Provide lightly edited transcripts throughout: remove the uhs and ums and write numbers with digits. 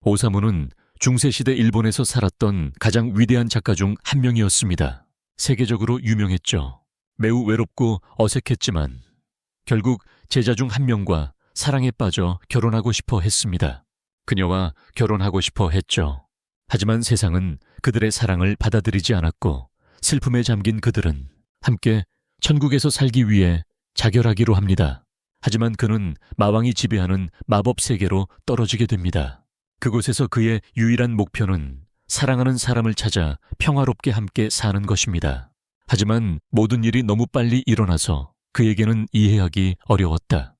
오사무는 중세시대 일본에서 살았던 가장 위대한 작가 중 한 명이었습니다. 세계적으로 유명했죠. 매우 외롭고 어색했지만 결국 제자 중 한 명과 사랑에 빠져 결혼하고 싶어 했습니다. 그녀와 결혼하고 싶어 했죠. 하지만 세상은 그들의 사랑을 받아들이지 않았고 슬픔에 잠긴 그들은 함께 천국에서 살기 위해 자결하기로 합니다. 하지만 그는 마왕이 지배하는 마법 세계로 떨어지게 됩니다. 그곳에서 그의 유일한 목표는 사랑하는 사람을 찾아 평화롭게 함께 사는 것입니다. 하지만 모든 일이 너무 빨리 일어나서 그에게는 이해하기 어려웠다.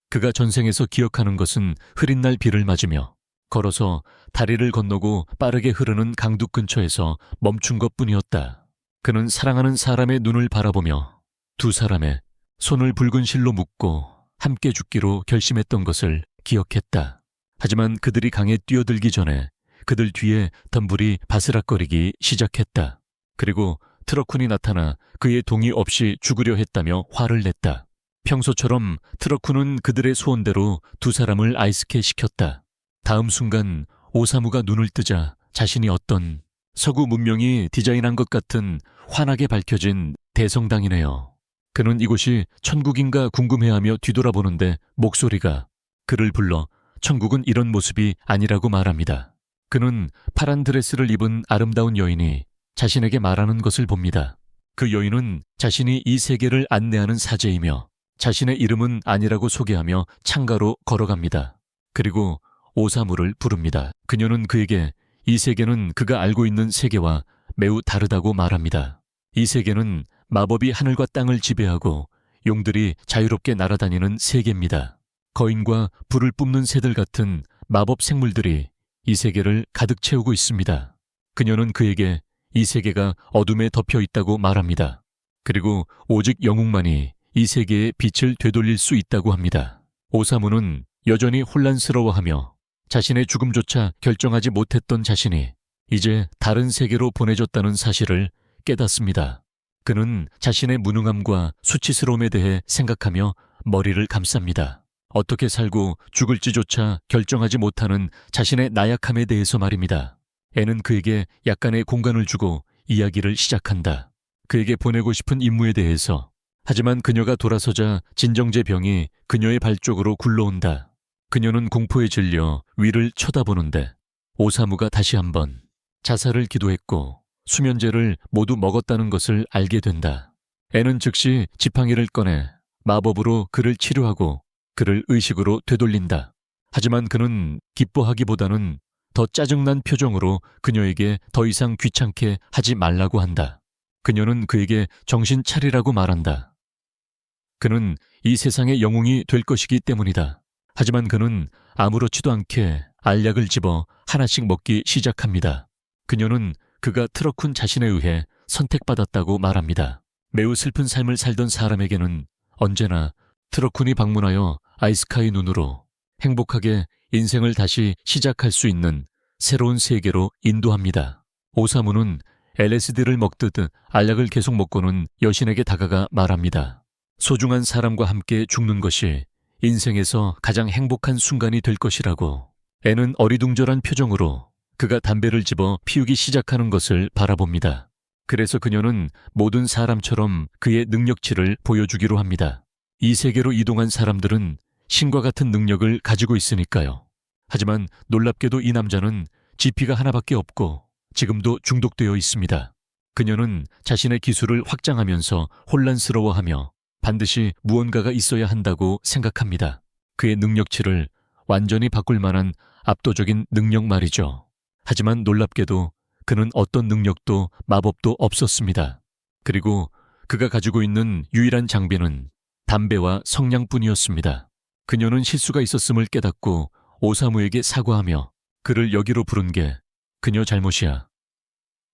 그가 전생에서 기억하는 것은 흐린 날 비를 맞으며 걸어서 다리를 건너고 빠르게 흐르는 강둑 근처에서 멈춘 것뿐이었다. 그는 사랑하는 사람의 눈을 바라보며 두 사람의 손을 붉은 실로 묶고 함께 죽기로 결심했던 것을 기억했다. 하지만 그들이 강에 뛰어들기 전에 그들 뒤에 덤불이 바스락거리기 시작했다. 그리고 트러쿤이 나타나 그의 동의 없이 죽으려 했다며 화를 냈다. 평소처럼 트러쿤은 그들의 소원대로 두 사람을 아이스케 시켰다. 다음 순간 오사무가 눈을 뜨자 자신이 어떤 서구 문명이 디자인한 것 같은 환하게 밝혀진 대성당이네요. 그는 이곳이 천국인가 궁금해하며 뒤돌아보는데 목소리가 그를 불러 천국은 이런 모습이 아니라고 말합니다. 그는 파란 드레스를 입은 아름다운 여인이 자신에게 말하는 것을 봅니다. 그 여인은 자신이 이 세계를 안내하는 사제이며 자신의 이름은 아니라고 소개하며 창가로 걸어갑니다. 그리고 오사무를 부릅니다. 그녀는 그에게 이 세계는 그가 알고 있는 세계와 매우 다르다고 말합니다. 이 세계는 마법이 하늘과 땅을 지배하고 용들이 자유롭게 날아다니는 세계입니다. 거인과 불을 뿜는 새들 같은 마법 생물들이 이 세계를 가득 채우고 있습니다. 그녀는 그에게 이 세계가 어둠에 덮여 있다고 말합니다. 그리고 오직 영웅만이 이 세계의 빛을 되돌릴 수 있다고 합니다. 오사무는 여전히 혼란스러워하며 자신의 죽음조차 결정하지 못했던 자신이 이제 다른 세계로 보내졌다는 사실을 깨닫습니다. 그는 자신의 무능함과 수치스러움에 대해 생각하며 머리를 감쌉니다. 어떻게 살고 죽을지조차 결정하지 못하는 자신의 나약함에 대해서 말입니다. 애는 그에게 약간의 공간을 주고 이야기를 시작한다. 그에게 보내고 싶은 임무에 대해서. 하지만 그녀가 돌아서자 진정제 병이 그녀의 발 쪽으로 굴러온다. 그녀는 공포에 질려 위를 쳐다보는데 오사무가 다시 한번 자살을 기도했고 수면제를 모두 먹었다는 것을 알게 된다. 애는 즉시 지팡이를 꺼내 마법으로 그를 치료하고 그를 의식으로 되돌린다. 하지만 그는 기뻐하기보다는 더 짜증난 표정으로 그녀에게 더 이상 귀찮게 하지 말라고 한다. 그녀는 그에게 정신 차리라고 말한다. 그는 이 세상의 영웅이 될 것이기 때문이다. 하지만 그는 아무렇지도 않게 알약을 집어 하나씩 먹기 시작합니다. 그녀는 그가 트러쿤 자신에 의해 선택받았다고 말합니다. 매우 슬픈 삶을 살던 사람에게는 언제나 트러쿤이 방문하여 아이스카의 눈으로 행복하게 인생을 다시 시작할 수 있는 새로운 세계로 인도합니다. 오사무는 LSD를 먹듯 알약을 계속 먹고는 여신에게 다가가 말합니다. 소중한 사람과 함께 죽는 것이 인생에서 가장 행복한 순간이 될 것이라고. 애는 어리둥절한 표정으로 그가 담배를 집어 피우기 시작하는 것을 바라봅니다. 그래서 그녀는 모든 사람처럼 그의 능력치를 보여주기로 합니다. 이 세계로 이동한 사람들은 신과 같은 능력을 가지고 있으니까요. 하지만 놀랍게도 이 남자는 지피가 하나밖에 없고 지금도 중독되어 있습니다. 그녀는 자신의 기술을 확장하면서 혼란스러워하며 반드시 무언가가 있어야 한다고 생각합니다. 그의 능력치를 완전히 바꿀 만한 압도적인 능력 말이죠. 하지만 놀랍게도 그는 어떤 능력도 마법도 없었습니다. 그리고 그가 가지고 있는 유일한 장비는 담배와 성냥뿐이었습니다. 그녀는 실수가 있었음을 깨닫고 오사무에게 사과하며 그를 여기로 부른 게 그녀 잘못이야.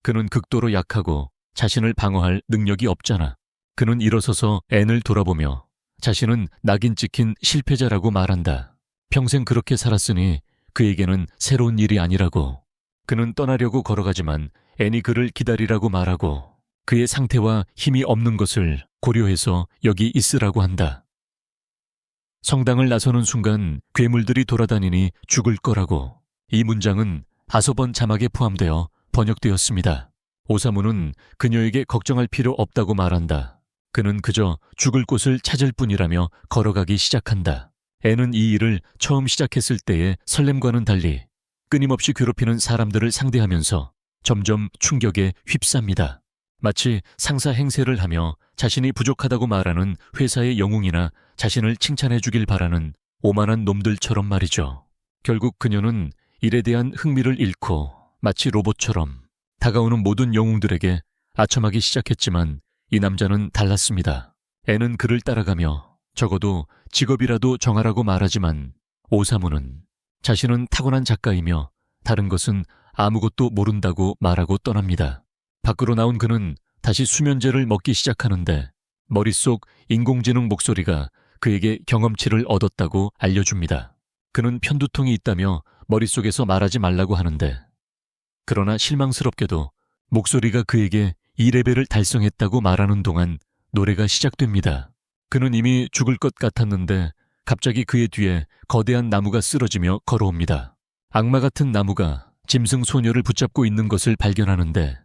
그는 극도로 약하고 자신을 방어할 능력이 없잖아. 그는 일어서서 앤을 돌아보며 자신은 낙인 찍힌 실패자라고 말한다. 평생 그렇게 살았으니 그에게는 새로운 일이 아니라고. 그는 떠나려고 걸어가지만 앤이 그를 기다리라고 말하고 그의 상태와 힘이 없는 것을 고려해서 여기 있으라고 한다. 성당을 나서는 순간 괴물들이 돌아다니니 죽을 거라고. 이 문장은 5번 자막에 포함되어 번역되었습니다. 오사무는 그녀에게 걱정할 필요 없다고 말한다. 그는 그저 죽을 곳을 찾을 뿐이라며 걸어가기 시작한다. 애는 이 일을 처음 시작했을 때의 설렘과는 달리 끊임없이 괴롭히는 사람들을 상대하면서 점점 충격에 휩쌉니다. 마치 상사 행세를 하며 자신이 부족하다고 말하는 회사의 영웅이나 자신을 칭찬해 주길 바라는 오만한 놈들처럼 말이죠. 결국 그녀는 일에 대한 흥미를 잃고 마치 로봇처럼 다가오는 모든 영웅들에게 아첨하기 시작했지만 이 남자는 달랐습니다. 애는 그를 따라가며 적어도 직업이라도 정하라고 말하지만 오사무는 자신은 타고난 작가이며 다른 것은 아무것도 모른다고 말하고 떠납니다. 밖으로 나온 그는 다시 수면제를 먹기 시작하는데 머릿속 인공지능 목소리가 그에게 경험치를 얻었다고 알려줍니다. 그는 편두통이 있다며 머릿속에서 말하지 말라고 하는데 그러나 실망스럽게도 목소리가 그에게 2레벨을 달성했다고 말하는 동안 노래가 시작됩니다. 그는 이미 죽을 것 같았는데 갑자기 그의 뒤에 거대한 나무가 쓰러지며 걸어옵니다. 악마 같은 나무가 짐승 소녀를 붙잡고 있는 것을 발견하는데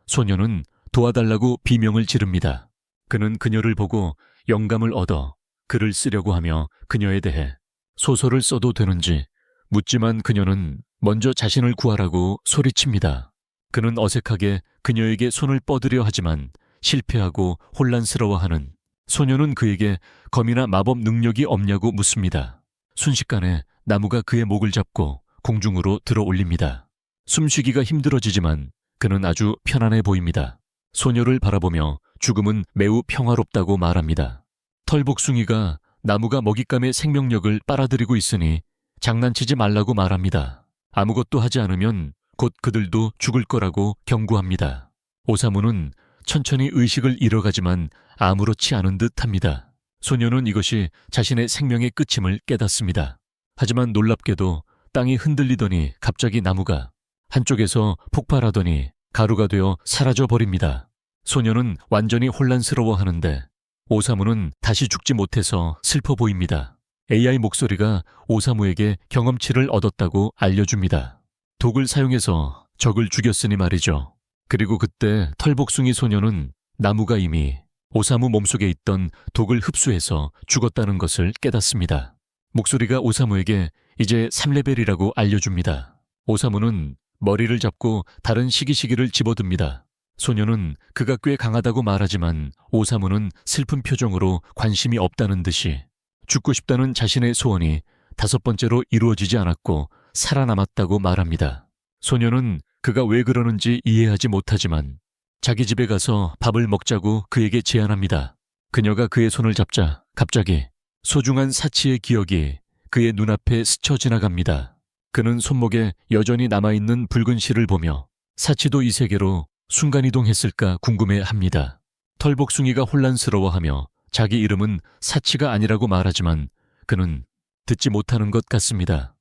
소녀는 도와달라고 비명을 지릅니다. 그는 그녀를 보고 영감을 얻어 글을 쓰려고 하며 그녀에 대해 소설을 써도 되는지 묻지만 그녀는 먼저 자신을 구하라고 소리칩니다. 그는 어색하게 그녀에게 손을 뻗으려 하지만 실패하고 혼란스러워하는 소녀는 그에게 검이나 마법 능력이 없냐고 묻습니다. 순식간에 나무가 그의 목을 잡고 공중으로 들어 올립니다. 숨쉬기가 힘들어지지만 그는 아주 편안해 보입니다. 소녀를 바라보며 죽음은 매우 평화롭다고 말합니다. 털복숭이가 나무가 먹잇감의 생명력을 빨아들이고 있으니 장난치지 말라고 말합니다. 아무것도 하지 않으면 곧 그들도 죽을 거라고 경고합니다. 오사무는 천천히 의식을 잃어가지만 아무렇지 않은 듯합니다. 소녀는 이것이 자신의 생명의 끝임을 깨닫습니다. 하지만 놀랍게도 땅이 흔들리더니 갑자기 나무가 한쪽에서 폭발하더니 가루가 되어 사라져버립니다. 소녀는 완전히 혼란스러워하는데 오사무는 다시 죽지 못해서 슬퍼 보입니다. AI 목소리가 오사무에게 경험치를 얻었다고 알려줍니다. 독을 사용해서 적을 죽였으니 말이죠. 그리고 그때 털복숭이 소녀는 나무가 이미 오사무 몸속에 있던 독을 흡수해서 죽었다는 것을 깨닫습니다. 목소리가 오사무에게 이제 3레벨이라고 알려줍니다. 오사무는 머리를 잡고 다른 시기시기를 집어듭니다. 소녀는 그가 꽤 강하다고 말하지만 오사무는 슬픈 표정으로 관심이 없다는 듯이 죽고 싶다는 자신의 소원이 5번째로 이루어지지 않았고 살아남았다고 말합니다. 소녀는 그가 왜 그러는지 이해하지 못하지만 자기 집에 가서 밥을 먹자고 그에게 제안합니다. 그녀가 그의 손을 잡자 갑자기 소중한 사치의 기억이 그의 눈앞에 스쳐 지나갑니다. 그는 손목에 여전히 남아있는 붉은 실을 보며 사치도 이 세계로 순간이동했을까 궁금해합니다. 털복숭이가 혼란스러워하며 자기 이름은 사치가 아니라고 말하지만 그는 듣지 못하는 것 같습니다.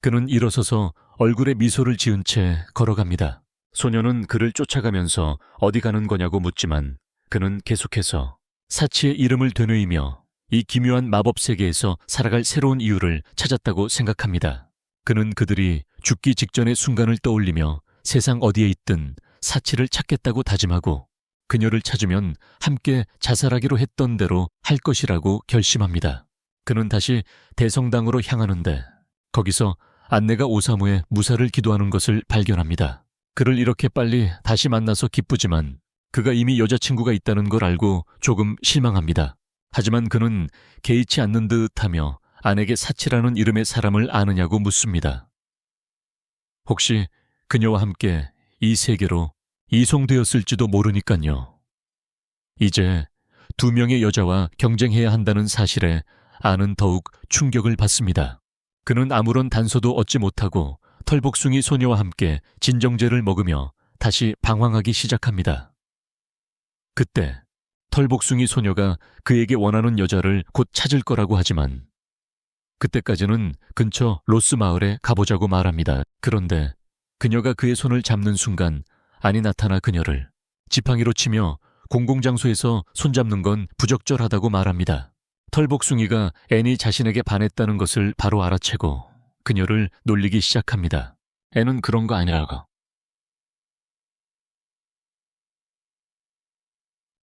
그는 일어서서 얼굴에 미소를 지은 채 걸어갑니다. 소녀는 그를 쫓아가면서 어디 가는 거냐고 묻지만 그는 계속해서 사치의 이름을 되뇌이며 이 기묘한 마법 세계에서 살아갈 새로운 이유를 찾았다고 생각합니다. 그는 그들이 죽기 직전의 순간을 떠올리며 세상 어디에 있든 사치를 찾겠다고 다짐하고 그녀를 찾으면 함께 자살하기로 했던 대로 할 것이라고 결심합니다. 그는 다시 대성당으로 향하는데 거기서 안내가 오사무의 무사를 기도하는 것을 발견합니다. 그를 이렇게 빨리 다시 만나서 기쁘지만 그가 이미 여자친구가 있다는 걸 알고 조금 실망합니다. 하지만 그는 개의치 않는 듯하며 아내에게 사치라는 이름의 사람을 아느냐고 묻습니다. 혹시 그녀와 함께 이 세계로 이송되었을지도 모르니깐요. 이제 2명의 여자와 경쟁해야 한다는 사실에 아는 더욱 충격을 받습니다. 그는 아무런 단서도 얻지 못하고 털복숭이 소녀와 함께 진정제를 먹으며 다시 방황하기 시작합니다. 그때 털복숭이 소녀가 그에게 원하는 여자를 곧 찾을 거라고 하지만 그때까지는 근처 로스 마을에 가보자고 말합니다. 그런데 그녀가 그의 손을 잡는 순간 안이 나타나 그녀를 지팡이로 치며 공공장소에서 손잡는 건 부적절하다고 말합니다. 털복숭이가 앤이 자신에게 반했다는 것을 바로 알아채고 그녀를 놀리기 시작합니다. 애는 그런 거 아니라고.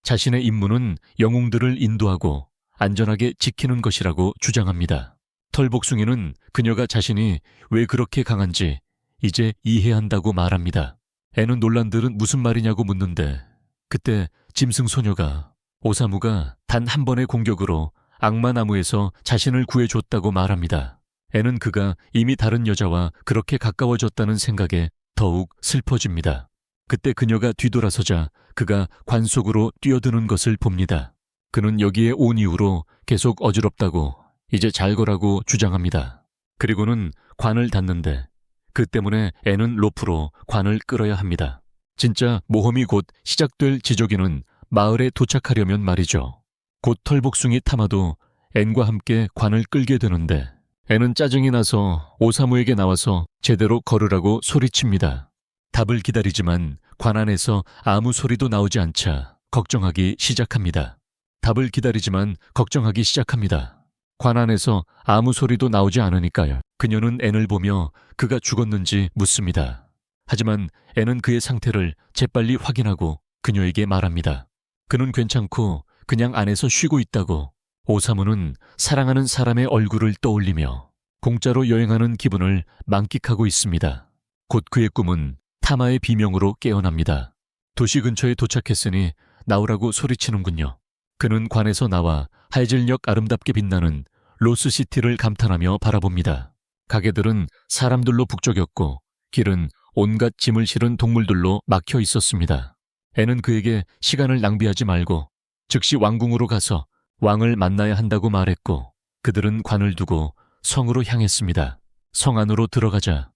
자신의 임무는 영웅들을 인도하고 안전하게 지키는 것이라고 주장합니다. 털복숭이는 그녀가 자신이 왜 그렇게 강한지 이제 이해한다고 말합니다. 애는 논란들은 무슨 말이냐고 묻는데 그때 짐승 소녀가 오사무가 단 한 번의 공격으로 악마나무에서 자신을 구해줬다고 말합니다. 애는 그가 이미 다른 여자와 그렇게 가까워졌다는 생각에 더욱 슬퍼집니다. 그때 그녀가 뒤돌아서자 그가 관 속으로 뛰어드는 것을 봅니다. 그는 여기에 온 이후로 계속 어지럽다고 이제 잘 거라고 주장합니다. 그리고는 관을 닫는데 그 때문에 애는 로프로 관을 끌어야 합니다. 진짜 모험이 곧 시작될 지저귀는 마을에 도착하려면 말이죠. 곧 털복숭이 타마도 앤과 함께 관을 끌게 되는데 애는 짜증이 나서 오사무에게 나와서 제대로 걸으라고 소리칩니다. 답을 기다리지만 관 안에서 아무 소리도 나오지 않자 걱정하기 시작합니다. 답을 기다리지만 걱정하기 시작합니다. 관 안에서 아무 소리도 나오지 않으니까요. 그녀는 앤을 보며 그가 죽었는지 묻습니다. 하지만 앤은 그의 상태를 재빨리 확인하고 그녀에게 말합니다. 그는 괜찮고 그냥 안에서 쉬고 있다고. 오사무는 사랑하는 사람의 얼굴을 떠올리며 공짜로 여행하는 기분을 만끽하고 있습니다. 곧 그의 꿈은 타마의 비명으로 깨어납니다. 도시 근처에 도착했으니 나오라고 소리치는군요. 그는 관에서 나와 할즐역 아름답게 빛나는 로스시티를 감탄하며 바라봅니다. 가게들은 사람들로 북적였고 길은 온갖 짐을 실은 동물들로 막혀 있었습니다. 애는 그에게 시간을 낭비하지 말고 즉시 왕궁으로 가서 왕을 만나야 한다고 말했고 그들은 관을 두고 성으로 향했습니다. 성 안으로 들어가자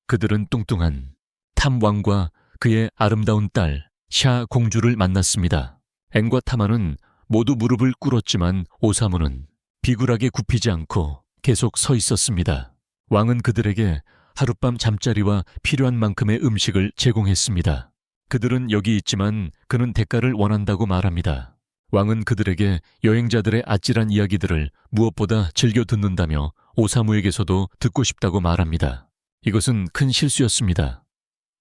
그들은 뚱뚱한 탐왕과 그의 아름다운 딸 샤 공주를 만났습니다. 앤과 타마는 모두 무릎을 꿇었지만 오사무는 비굴하게 굽히지 않고 계속 서 있었습니다. 왕은 그들에게 하룻밤 잠자리와 필요한 만큼의 음식을 제공했습니다. 그들은 여기 있지만 그는 대가를 원한다고 말합니다. 왕은 그들에게 여행자들의 아찔한 이야기들을 무엇보다 즐겨 듣는다며 오사무에게서도 듣고 싶다고 말합니다. 이것은 큰 실수였습니다.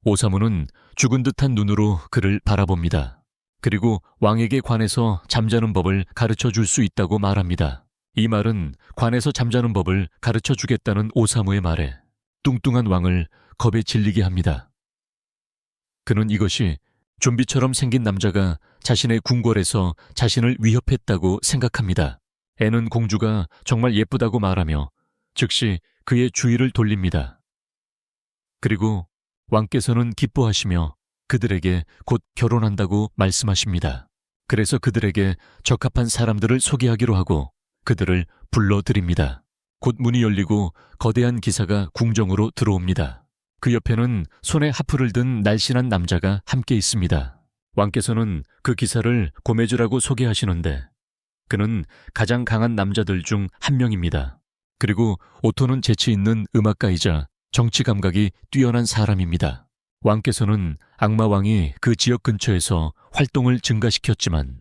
오사무는 죽은 듯한 눈으로 그를 바라봅니다. 그리고 왕에게 관에서 잠자는 법을 가르쳐 줄 수 있다고 말합니다. 이 말은 관에서 잠자는 법을 가르쳐 주겠다는 오사무의 말에 뚱뚱한 왕을 겁에 질리게 합니다. 그는 이것이 좀비처럼 생긴 남자가 자신의 궁궐에서 자신을 위협했다고 생각합니다. 애는 공주가 정말 예쁘다고 말하며 즉시 그의 주의를 돌립니다. 그리고 왕께서는 기뻐하시며 그들에게 곧 결혼한다고 말씀하십니다. 그래서 그들에게 적합한 사람들을 소개하기로 하고 그들을 불러들입니다. 곧 문이 열리고 거대한 기사가 궁정으로 들어옵니다. 그 옆에는 손에 하프를 든 날씬한 남자가 함께 있습니다. 왕께서는 그 기사를 고메주라고 소개하시는데 그는 가장 강한 남자들 중 한 명입니다. 그리고 오토는 재치 있는 음악가이자 정치 감각이 뛰어난 사람입니다. 왕께서는 악마왕이 그 지역 근처에서 활동을 증가시켰지만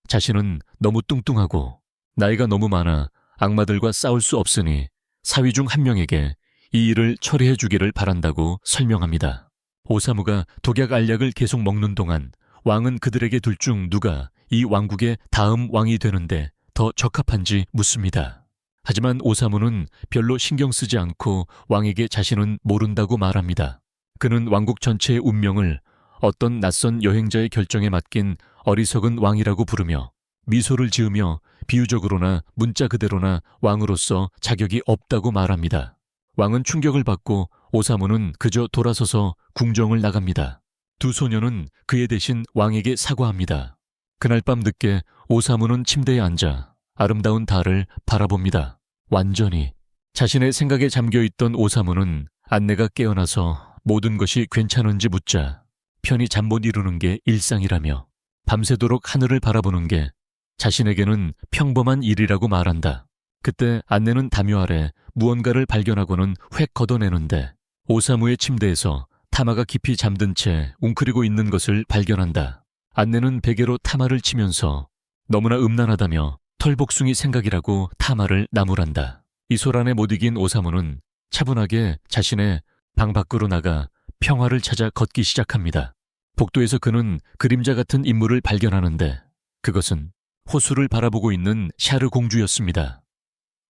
자신은 너무 뚱뚱하고 나이가 너무 많아 악마들과 싸울 수 없으니 사위 중 한 명에게 이 일을 처리해 주기를 바란다고 설명합니다. 오사무가 독약 알약을 계속 먹는 동안 왕은 그들에게 둘 중 누가 이 왕국의 다음 왕이 되는데 더 적합한지 묻습니다. 하지만 오사무는 별로 신경 쓰지 않고 왕에게 자신은 모른다고 말합니다. 그는 왕국 전체의 운명을 어떤 낯선 여행자의 결정에 맡긴 어리석은 왕이라고 부르며 미소를 지으며 비유적으로나 문자 그대로나 왕으로서 자격이 없다고 말합니다. 왕은 충격을 받고 오사무는 그저 돌아서서 궁정을 나갑니다. 두 소녀는 그의 대신 왕에게 사과합니다. 그날 밤 늦게 오사무는 침대에 앉아 아름다운 달을 바라봅니다. 완전히 자신의 생각에 잠겨있던 오사무는 안내가 깨어나서 모든 것이 괜찮은지 묻자 편히 잠 못 이루는 게 일상이라며 밤새도록 하늘을 바라보는 게 자신에게는 평범한 일이라고 말한다. 그때 안내는 담요 아래 무언가를 발견하고는 획 걷어내는데 오사무의 침대에서 타마가 깊이 잠든 채 웅크리고 있는 것을 발견한다. 안내는 베개로 타마를 치면서 너무나 음란하다며 털복숭이 생각이라고 타마를 나무란다. 이 소란에 못 이긴 오사무는 차분하게 자신의 방 밖으로 나가 평화를 찾아 걷기 시작합니다. 복도에서 그는 그림자 같은 인물을 발견하는데 그것은 호수를 바라보고 있는 샤르 공주였습니다.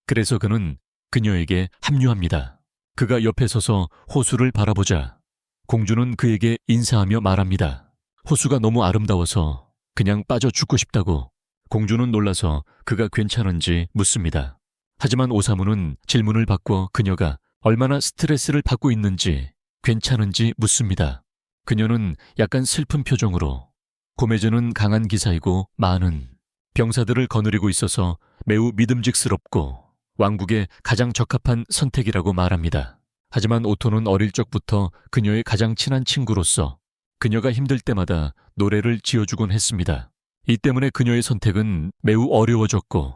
그래서 그는 그녀에게 합류합니다. 그가 옆에 서서 호수를 바라보자 공주는 그에게 인사하며 말합니다. 호수가 너무 아름다워서 그냥 빠져 죽고 싶다고. 공주는 놀라서 그가 괜찮은지 묻습니다. 하지만 오사무는 질문을 바꿔 그녀가 얼마나 스트레스를 받고 있는지 괜찮은지 묻습니다. 그녀는 약간 슬픈 표정으로 고메즈는 강한 기사이고 많은 병사들을 거느리고 있어서 매우 믿음직스럽고 왕국에 가장 적합한 선택이라고 말합니다. 하지만 오토는 어릴 적부터 그녀의 가장 친한 친구로서 그녀가 힘들 때마다 노래를 지어주곤 했습니다. 이 때문에 그녀의 선택은 매우 어려워졌고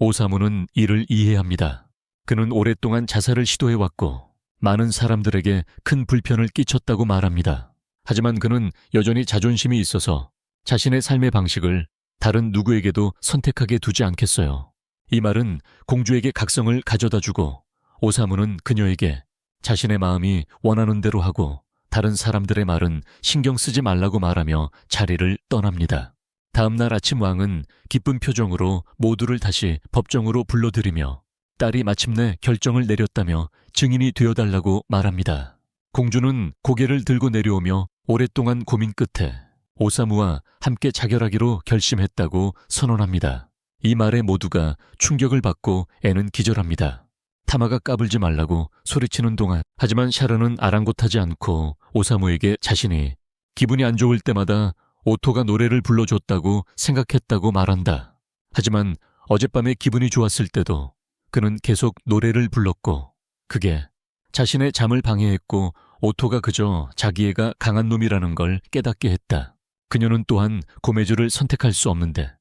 오사무는 이를 이해합니다. 그는 오랫동안 자살을 시도해왔고 많은 사람들에게 큰 불편을 끼쳤다고 말합니다. 하지만 그는 여전히 자존심이 있어서 자신의 삶의 방식을 다른 누구에게도 선택하게 두지 않겠어요. 이 말은 공주에게 각성을 가져다주고 오사무는 그녀에게 자신의 마음이 원하는 대로 하고 다른 사람들의 말은 신경 쓰지 말라고 말하며 자리를 떠납니다. 다음 날 아침 왕은 기쁜 표정으로 모두를 다시 법정으로 불러들이며 딸이 마침내 결정을 내렸다며 증인이 되어달라고 말합니다. 공주는 고개를 들고 내려오며 오랫동안 고민 끝에 오사무와 함께 자결하기로 결심했다고 선언합니다. 이 말에 모두가 충격을 받고 애는 기절합니다. 타마가 까불지 말라고 소리치는 동안 하지만 샤르는 아랑곳하지 않고 오사무에게 자신이 기분이 안 좋을 때마다 오토가 노래를 불러줬다고 생각했다고 말한다. 하지만 어젯밤에 기분이 좋았을 때도 그는 계속 노래를 불렀고 그게 자신의 잠을 방해했고 오토가 그저 자기 애가 강한 놈이라는 걸 깨닫게 했다. 그녀는 또한 고메주를 선택할 수 없는데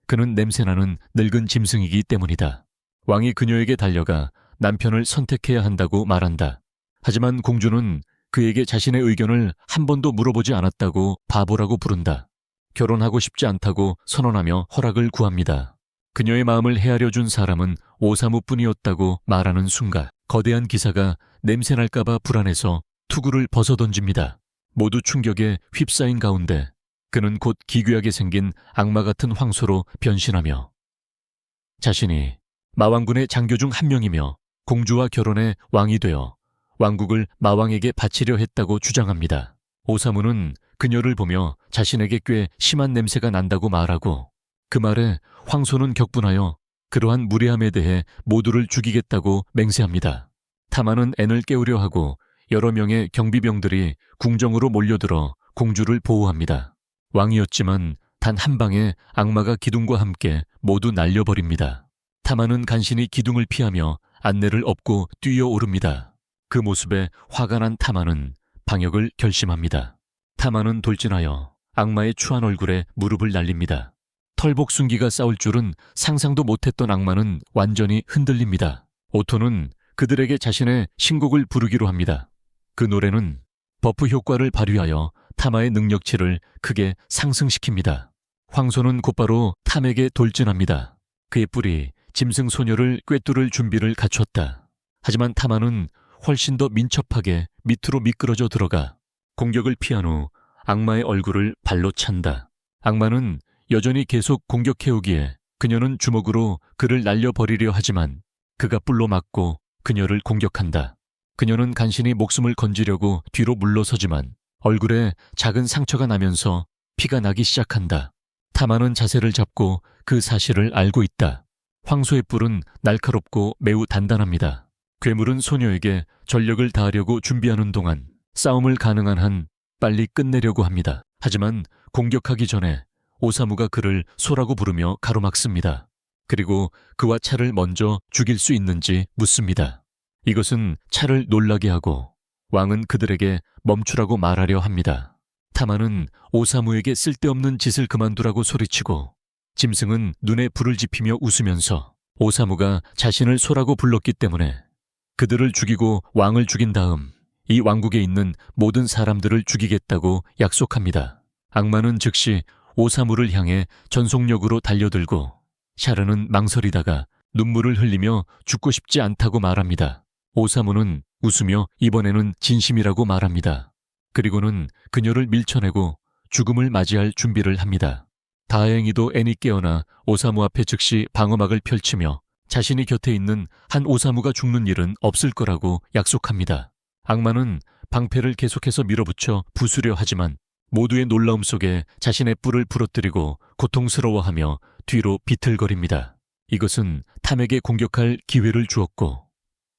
그는 냄새나는 늙은 짐승이기 때문이다. 왕이 그녀에게 달려가 남편을 선택해야 한다고 말한다. 하지만 공주는 그에게 자신의 의견을 한 번도 물어보지 않았다고 바보라고 부른다. 결혼하고 싶지 않다고 선언하며 허락을 구합니다. 그녀의 마음을 헤아려 준 사람은 오사무뿐이었다고 말하는 순간 거대한 기사가 냄새날까봐 불안해서 투구를 벗어던집니다. 모두 충격에 휩싸인 가운데 그는 곧 기괴하게 생긴 악마 같은 황소로 변신하며 자신이 마왕군의 장교 중 한 명이며 공주와 결혼해 왕이 되어 왕국을 마왕에게 바치려 했다고 주장합니다. 오사무는 그녀를 보며 자신에게 꽤 심한 냄새가 난다고 말하고 그 말에 황소는 격분하여 그러한 무례함에 대해 모두를 죽이겠다고 맹세합니다. 타마는 앤을 깨우려 하고 여러 명의 경비병들이 궁정으로 몰려들어 공주를 보호합니다. 왕이었지만 단 한 방에 악마가 기둥과 함께 모두 날려버립니다. 타마는 간신히 기둥을 피하며 안내를 업고 뛰어오릅니다. 그 모습에 화가 난 타마는 방역을 결심합니다. 타마는 돌진하여 악마의 추한 얼굴에 무릎을 날립니다. 털복숭기가 싸울 줄은 상상도 못했던 악마는 완전히 흔들립니다. 오토는 그들에게 자신의 신곡을 부르기로 합니다. 그 노래는 버프 효과를 발휘하여 타마의 능력치를 크게 상승시킵니다. 황소는 곧바로 탐에게 돌진합니다. 그의 뿔이 짐승 소녀를 꿰뚫을 준비를 갖췄다. 하지만 타마는 훨씬 더 민첩하게 밑으로 미끄러져 들어가 공격을 피한 후 악마의 얼굴을 발로 찬다. 악마는 여전히 계속 공격해오기에 그녀는 주먹으로 그를 날려버리려 하지만 그가 뿔로 맞고 그녀를 공격한다. 그녀는 간신히 목숨을 건지려고 뒤로 물러서지만 얼굴에 작은 상처가 나면서 피가 나기 시작한다. 타마는 자세를 잡고 그 사실을 알고 있다. 황소의 뿔은 날카롭고 매우 단단합니다. 괴물은 소녀에게 전력을 다하려고 준비하는 동안 싸움을 가능한 한 빨리 끝내려고 합니다. 하지만 공격하기 전에 오사무가 그를 소라고 부르며 가로막습니다. 그리고 그와 차를 먼저 죽일 수 있는지 묻습니다. 이것은 차를 놀라게 하고 왕은 그들에게 멈추라고 말하려 합니다. 타마는 오사무에게 쓸데없는 짓을 그만두라고 소리치고 짐승은 눈에 불을 지피며 웃으면서 오사무가 자신을 소라고 불렀기 때문에 그들을 죽이고 왕을 죽인 다음 이 왕국에 있는 모든 사람들을 죽이겠다고 약속합니다. 악마는 즉시 오사무를 향해 전속력으로 달려들고 샤르는 망설이다가 눈물을 흘리며 죽고 싶지 않다고 말합니다. 오사무는 웃으며 이번에는 진심이라고 말합니다. 그리고는 그녀를 밀쳐내고 죽음을 맞이할 준비를 합니다. 다행히도 앤이 깨어나 오사무 앞에 즉시 방어막을 펼치며 자신이 곁에 있는 한 오사무가 죽는 일은 없을 거라고 약속합니다. 악마는 방패를 계속해서 밀어붙여 부수려 하지만 모두의 놀라움 속에 자신의 뿔을 부러뜨리고 고통스러워하며 뒤로 비틀거립니다. 이것은 탐에게 공격할 기회를 주었고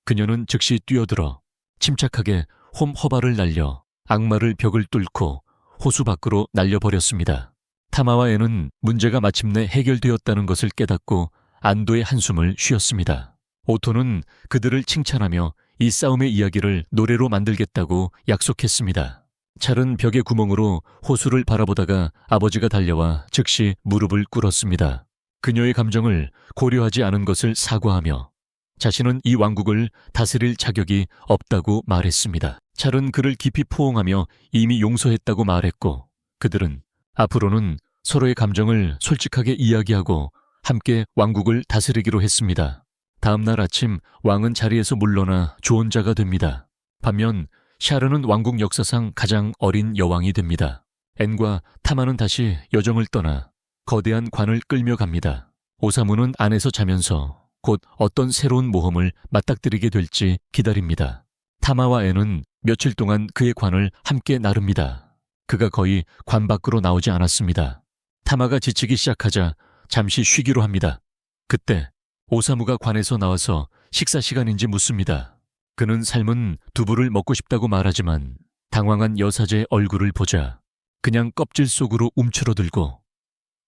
그녀는 즉시 뛰어들어 침착하게 홈 허발을 날려 악마를 벽을 뚫고 호수 밖으로 날려버렸습니다. 타마와 앤은 문제가 마침내 해결되었다는 것을 깨닫고 안도의 한숨을 쉬었습니다. 오토는 그들을 칭찬하며 이 싸움의 이야기를 노래로 만들겠다고 약속했습니다. 찰은 벽의 구멍으로 호수를 바라보다가 아버지가 달려와 즉시 무릎을 꿇었습니다. 그녀의 감정을 고려하지 않은 것을 사과하며 자신은 이 왕국을 다스릴 자격이 없다고 말했습니다. 찰은 그를 깊이 포옹하며 이미 용서했다고 말했고 그들은 앞으로는 서로의 감정을 솔직하게 이야기하고 함께 왕국을 다스리기로 했습니다. 다음 날 아침 왕은 자리에서 물러나 조언자가 됩니다. 반면 샤르는 왕국 역사상 가장 어린 여왕이 됩니다. 앤과 타마는 다시 여정을 떠나 거대한 관을 끌며 갑니다. 오사무는 안에서 자면서 곧 어떤 새로운 모험을 맞닥뜨리게 될지 기다립니다. 타마와 앤은 며칠 동안 그의 관을 함께 나릅니다. 그가 거의 관 밖으로 나오지 않았습니다. 타마가 지치기 시작하자 잠시 쉬기로 합니다. 그때 오사무가 관에서 나와서 식사 시간인지 묻습니다. 그는 삶은 두부를 먹고 싶다고 말하지만 당황한 여사제의 얼굴을 보자 그냥 껍질 속으로 움츠러들고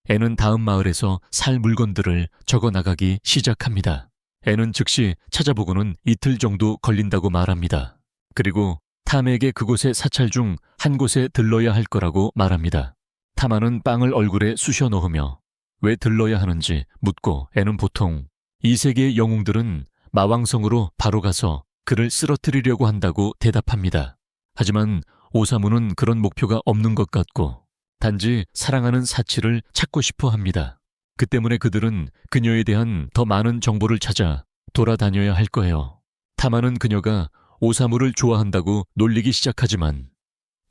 앤은 다음 마을에서 살 물건들을 적어 나가기 시작합니다. 앤은 즉시 찾아보고는 이틀 정도 걸린다고 말합니다. 그리고 탐에게 그곳의 사찰 중 한 곳에 들러야 할 거라고 말합니다. 타마는 빵을 얼굴에 쑤셔 넣으며 왜 들러야 하는지 묻고 앤은 보통 이 세계의 영웅들은 마왕성으로 바로 가서 그를 쓰러뜨리려고 한다고 대답합니다. 하지만 오사무는 그런 목표가 없는 것 같고 단지 사랑하는 사치를 찾고 싶어 합니다. 그 때문에 그들은 그녀에 대한 더 많은 정보를 찾아 돌아다녀야 할 거예요. 타마는 그녀가 오사무를 좋아한다고 놀리기 시작하지만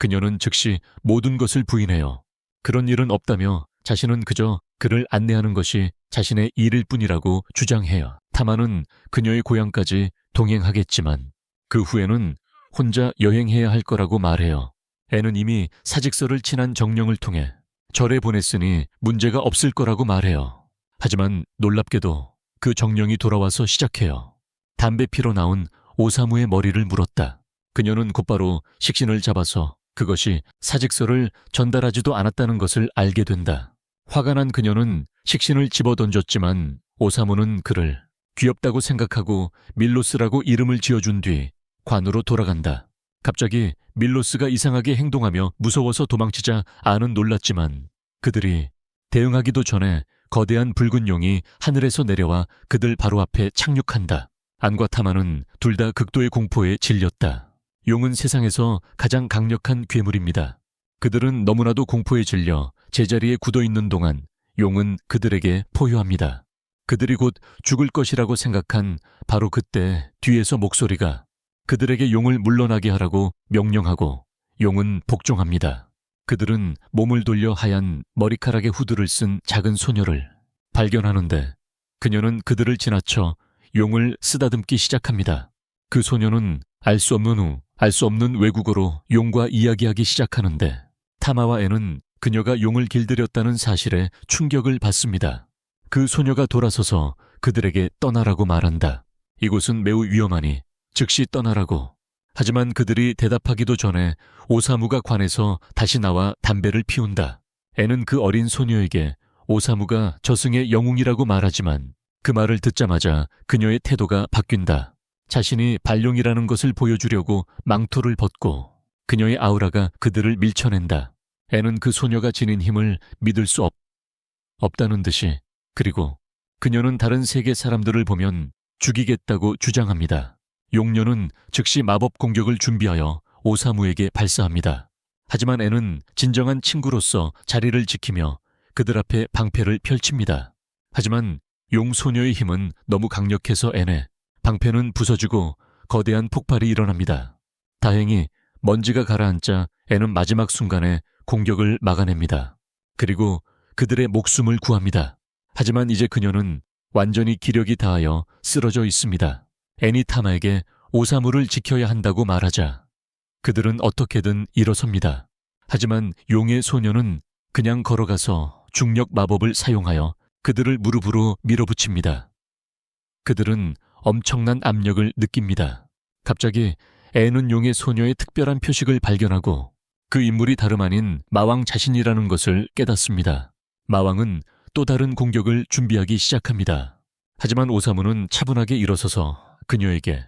그녀는 즉시 모든 것을 부인해요. 그런 일은 없다며 자신은 그저 그를 안내하는 것이 자신의 일일 뿐이라고 주장해요. 타마는 그녀의 고향까지 동행하겠지만 그 후에는 혼자 여행해야 할 거라고 말해요. 앤은 이미 사직서를 친한 정령을 통해 절에 보냈으니 문제가 없을 거라고 말해요. 하지만 놀랍게도 그 정령이 돌아와서 시작해요. 담배 피러 나온 오사무의 머리를 물었다. 그녀는 곧바로 식신을 잡아서 그것이 사직서를 전달하지도 않았다는 것을 알게 된다. 화가 난 그녀는 식신을 집어던졌지만 오사무는 그를 귀엽다고 생각하고 밀로스라고 이름을 지어준 뒤 관으로 돌아간다. 갑자기 밀로스가 이상하게 행동하며 무서워서 도망치자 안은 놀랐지만 그들이 대응하기도 전에 거대한 붉은 용이 하늘에서 내려와 그들 바로 앞에 착륙한다. 안과 타마는 둘 다 극도의 공포에 질렸다. 용은 세상에서 가장 강력한 괴물입니다. 그들은 너무나도 공포에 질려 제자리에 굳어있는 동안 용은 그들에게 포효합니다. 그들이 곧 죽을 것이라고 생각한 바로 그때 뒤에서 목소리가 그들에게 용을 물러나게 하라고 명령하고 용은 복종합니다. 그들은 몸을 돌려 하얀 머리카락의 후드를 쓴 작은 소녀를 발견하는데 그녀는 그들을 지나쳐 용을 쓰다듬기 시작합니다. 그 소녀는 알 수 없는 외국어로 용과 이야기하기 시작하는데 타마와 앤은 그녀가 용을 길들였다는 사실에 충격을 받습니다. 그 소녀가 돌아서서 그들에게 떠나라고 말한다. 이곳은 매우 위험하니 즉시 떠나라고. 하지만 그들이 대답하기도 전에 오사무가 관에서 다시 나와 담배를 피운다. 앤은 그 어린 소녀에게 오사무가 저승의 영웅이라고 말하지만 그 말을 듣자마자 그녀의 태도가 바뀐다. 자신이 발룡이라는 것을 보여주려고 망토를 벗고 그녀의 아우라가 그들을 밀쳐낸다. 앤은 그 소녀가 지닌 힘을 믿을 수 없다는 듯이 그리고 그녀는 다른 세계 사람들을 보면 죽이겠다고 주장합니다. 용녀는 즉시 마법 공격을 준비하여 오사무에게 발사합니다. 하지만 앤은 진정한 친구로서 자리를 지키며 그들 앞에 방패를 펼칩니다. 하지만 용 소녀의 힘은 너무 강력해서 N의 방패는 부서지고 거대한 폭발이 일어납니다. 다행히 먼지가 가라앉자 N은 마지막 순간에 공격을 막아냅니다. 그리고 그들의 목숨을 구합니다. 하지만 이제 그녀는 완전히 기력이 다하여 쓰러져 있습니다. N이 타마에게 오사무를 지켜야 한다고 말하자 그들은 어떻게든 일어섭니다. 하지만 용의 소녀는 그냥 걸어가서 중력 마법을 사용하여 그들을 무릎으로 밀어붙입니다. 그들은 엄청난 압력을 느낍니다. 갑자기 N은 용의 소녀의 특별한 표식을 발견하고 그 인물이 다름 아닌 마왕 자신이라는 것을 깨닫습니다. 마왕은 또 다른 공격을 준비하기 시작합니다. 하지만 오사무는 차분하게 일어서서 그녀에게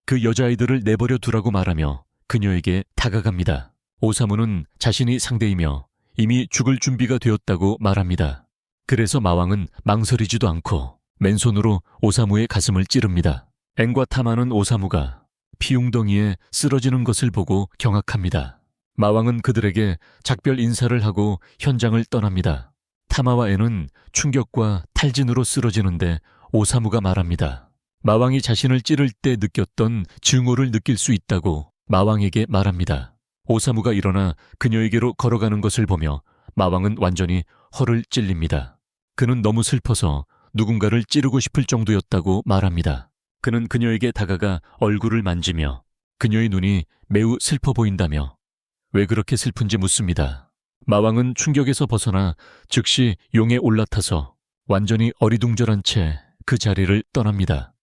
그 여자아이들을 내버려 두라고 말하며 그녀에게 다가갑니다. 오사무는 자신이 상대이며 이미 죽을 준비가 되었다고 말합니다. 그래서 마왕은 망설이지도 않고 맨손으로 오사무의 가슴을 찌릅니다. N과 타마는 오사무가 피웅덩이에 쓰러지는 것을 보고 경악합니다. 마왕은 그들에게 작별 인사를 하고 현장을 떠납니다. 타마와 N은 충격과 탈진으로 쓰러지는데 오사무가 말합니다. 마왕이 자신을 찌를 때 느꼈던 증오를 느낄 수 있다고 마왕에게 말합니다. 오사무가 일어나 그녀에게로 걸어가는 것을 보며 마왕은 완전히 허를 찔립니다. 그는 너무 슬퍼서 누군가를 찌르고 싶을 정도였다고 말합니다. 그는 그녀에게 다가가 얼굴을 만지며 그녀의 눈이 매우 슬퍼 보인다며 왜 그렇게 슬픈지 묻습니다. 마왕은 충격에서 벗어나 즉시 용에 올라타서 완전히 어리둥절한 채 그 자리를 떠납니다.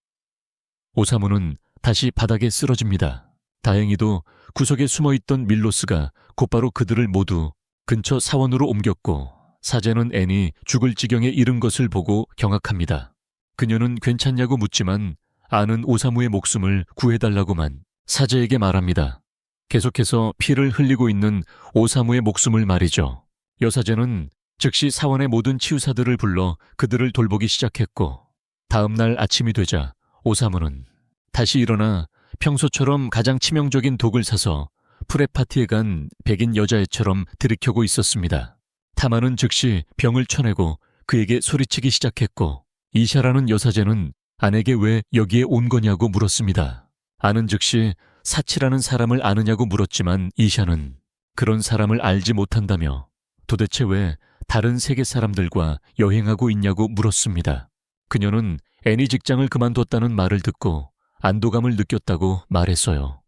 오사무는 다시 바닥에 쓰러집니다. 다행히도 구석에 숨어있던 밀로스가 곧바로 그들을 모두 근처 사원으로 옮겼고 사제는 N이 죽을 지경에 이른 것을 보고 경악합니다. 그녀는 괜찮냐고 묻지만 아는 오사무의 목숨을 구해달라고만 사제에게 말합니다. 계속해서 피를 흘리고 있는 오사무의 목숨을 말이죠. 여사제는 즉시 사원의 모든 치유사들을 불러 그들을 돌보기 시작했고 다음 날 아침이 되자 오사무는 다시 일어나 평소처럼 가장 치명적인 독을 사서 프레파티에 간 백인 여자애처럼 들이켜고 있었습니다. 타마는 즉시 병을 쳐내고 그에게 소리치기 시작했고 이샤라는 여사제는 아내에게 왜 여기에 온 거냐고 물었습니다. 아는 즉시 사치라는 사람을 아느냐고 물었지만 이샤는 그런 사람을 알지 못한다며 도대체 왜 다른 세계 사람들과 여행하고 있냐고 물었습니다. 그녀는 애니 직장을 그만뒀다는 말을 듣고 안도감을 느꼈다고 말했어요.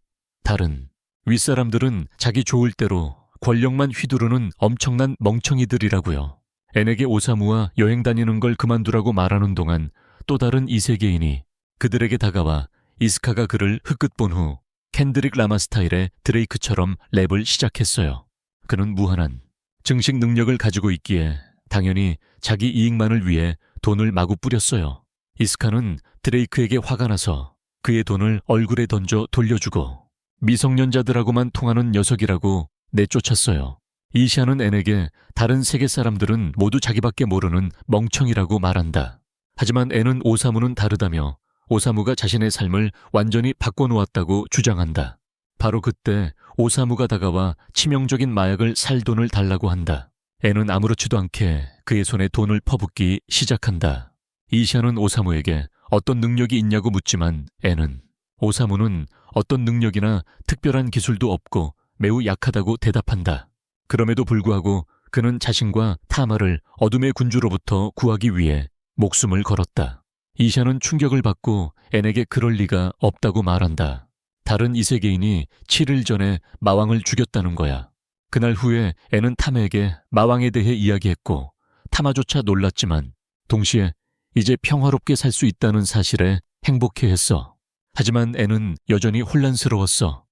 다른 윗사람들은 자기 좋을 대로 권력만 휘두르는 엄청난 멍청이들이라고요. 앤에게 오사무와 여행 다니는 걸 그만두라고 말하는 동안 또 다른 이세계인이 그들에게 다가와 이스카가 그를 흙끝 본 후 켄드릭 라마 스타일의 드레이크처럼 랩을 시작했어요. 그는 무한한 증식 능력을 가지고 있기에 당연히 자기 이익만을 위해 돈을 마구 뿌렸어요. 이스카는 드레이크에게 화가 나서 그의 돈을 얼굴에 던져 돌려주고 미성년자들하고만 통하는 녀석이라고 내쫓았어요. 이샤는 앤에게 다른 세계 사람들은 모두 자기밖에 모르는 멍청이라고 말한다. 하지만 앤은 오사무는 다르다며 오사무가 자신의 삶을 완전히 바꿔놓았다고 주장한다. 바로 그때 오사무가 다가와 치명적인 마약을 살 돈을 달라고 한다. 앤은 아무렇지도 않게 그의 손에 돈을 퍼붓기 시작한다. 이샤는 오사무에게 어떤 능력이 있냐고 묻지만 앤은 오사무는 어떤 능력이나 특별한 기술도 없고 매우 약하다고 대답한다. 그럼에도 불구하고 그는 자신과 타마를 어둠의 군주로부터 구하기 위해 목숨을 걸었다. 이샤는 충격을 받고 앤에게 그럴 리가 없다고 말한다. 다른 이세계인이 7일 전에 마왕을 죽였다는 거야. 그날 후에 앤은 타마에게 마왕에 대해 이야기했고 타마조차 놀랐지만 동시에 이제 평화롭게 살 수 있다는 사실에 행복해했어. 하지만 앤은 여전히 혼란스러웠어.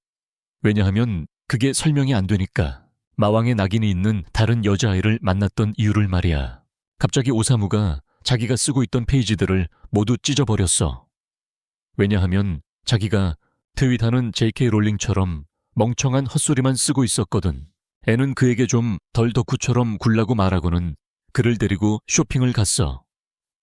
왜냐하면 그게 설명이 안 되니까. 마왕의 낙인이 있는 다른 여자아이를 만났던 이유를 말이야. 갑자기 오사무가 자기가 쓰고 있던 페이지들을 모두 찢어버렸어. 왜냐하면 자기가 트윗하는 J.K. 롤링처럼 멍청한 헛소리만 쓰고 있었거든. 앤은 그에게 좀 덜 덕후처럼 굴라고 말하고는 그를 데리고 쇼핑을 갔어.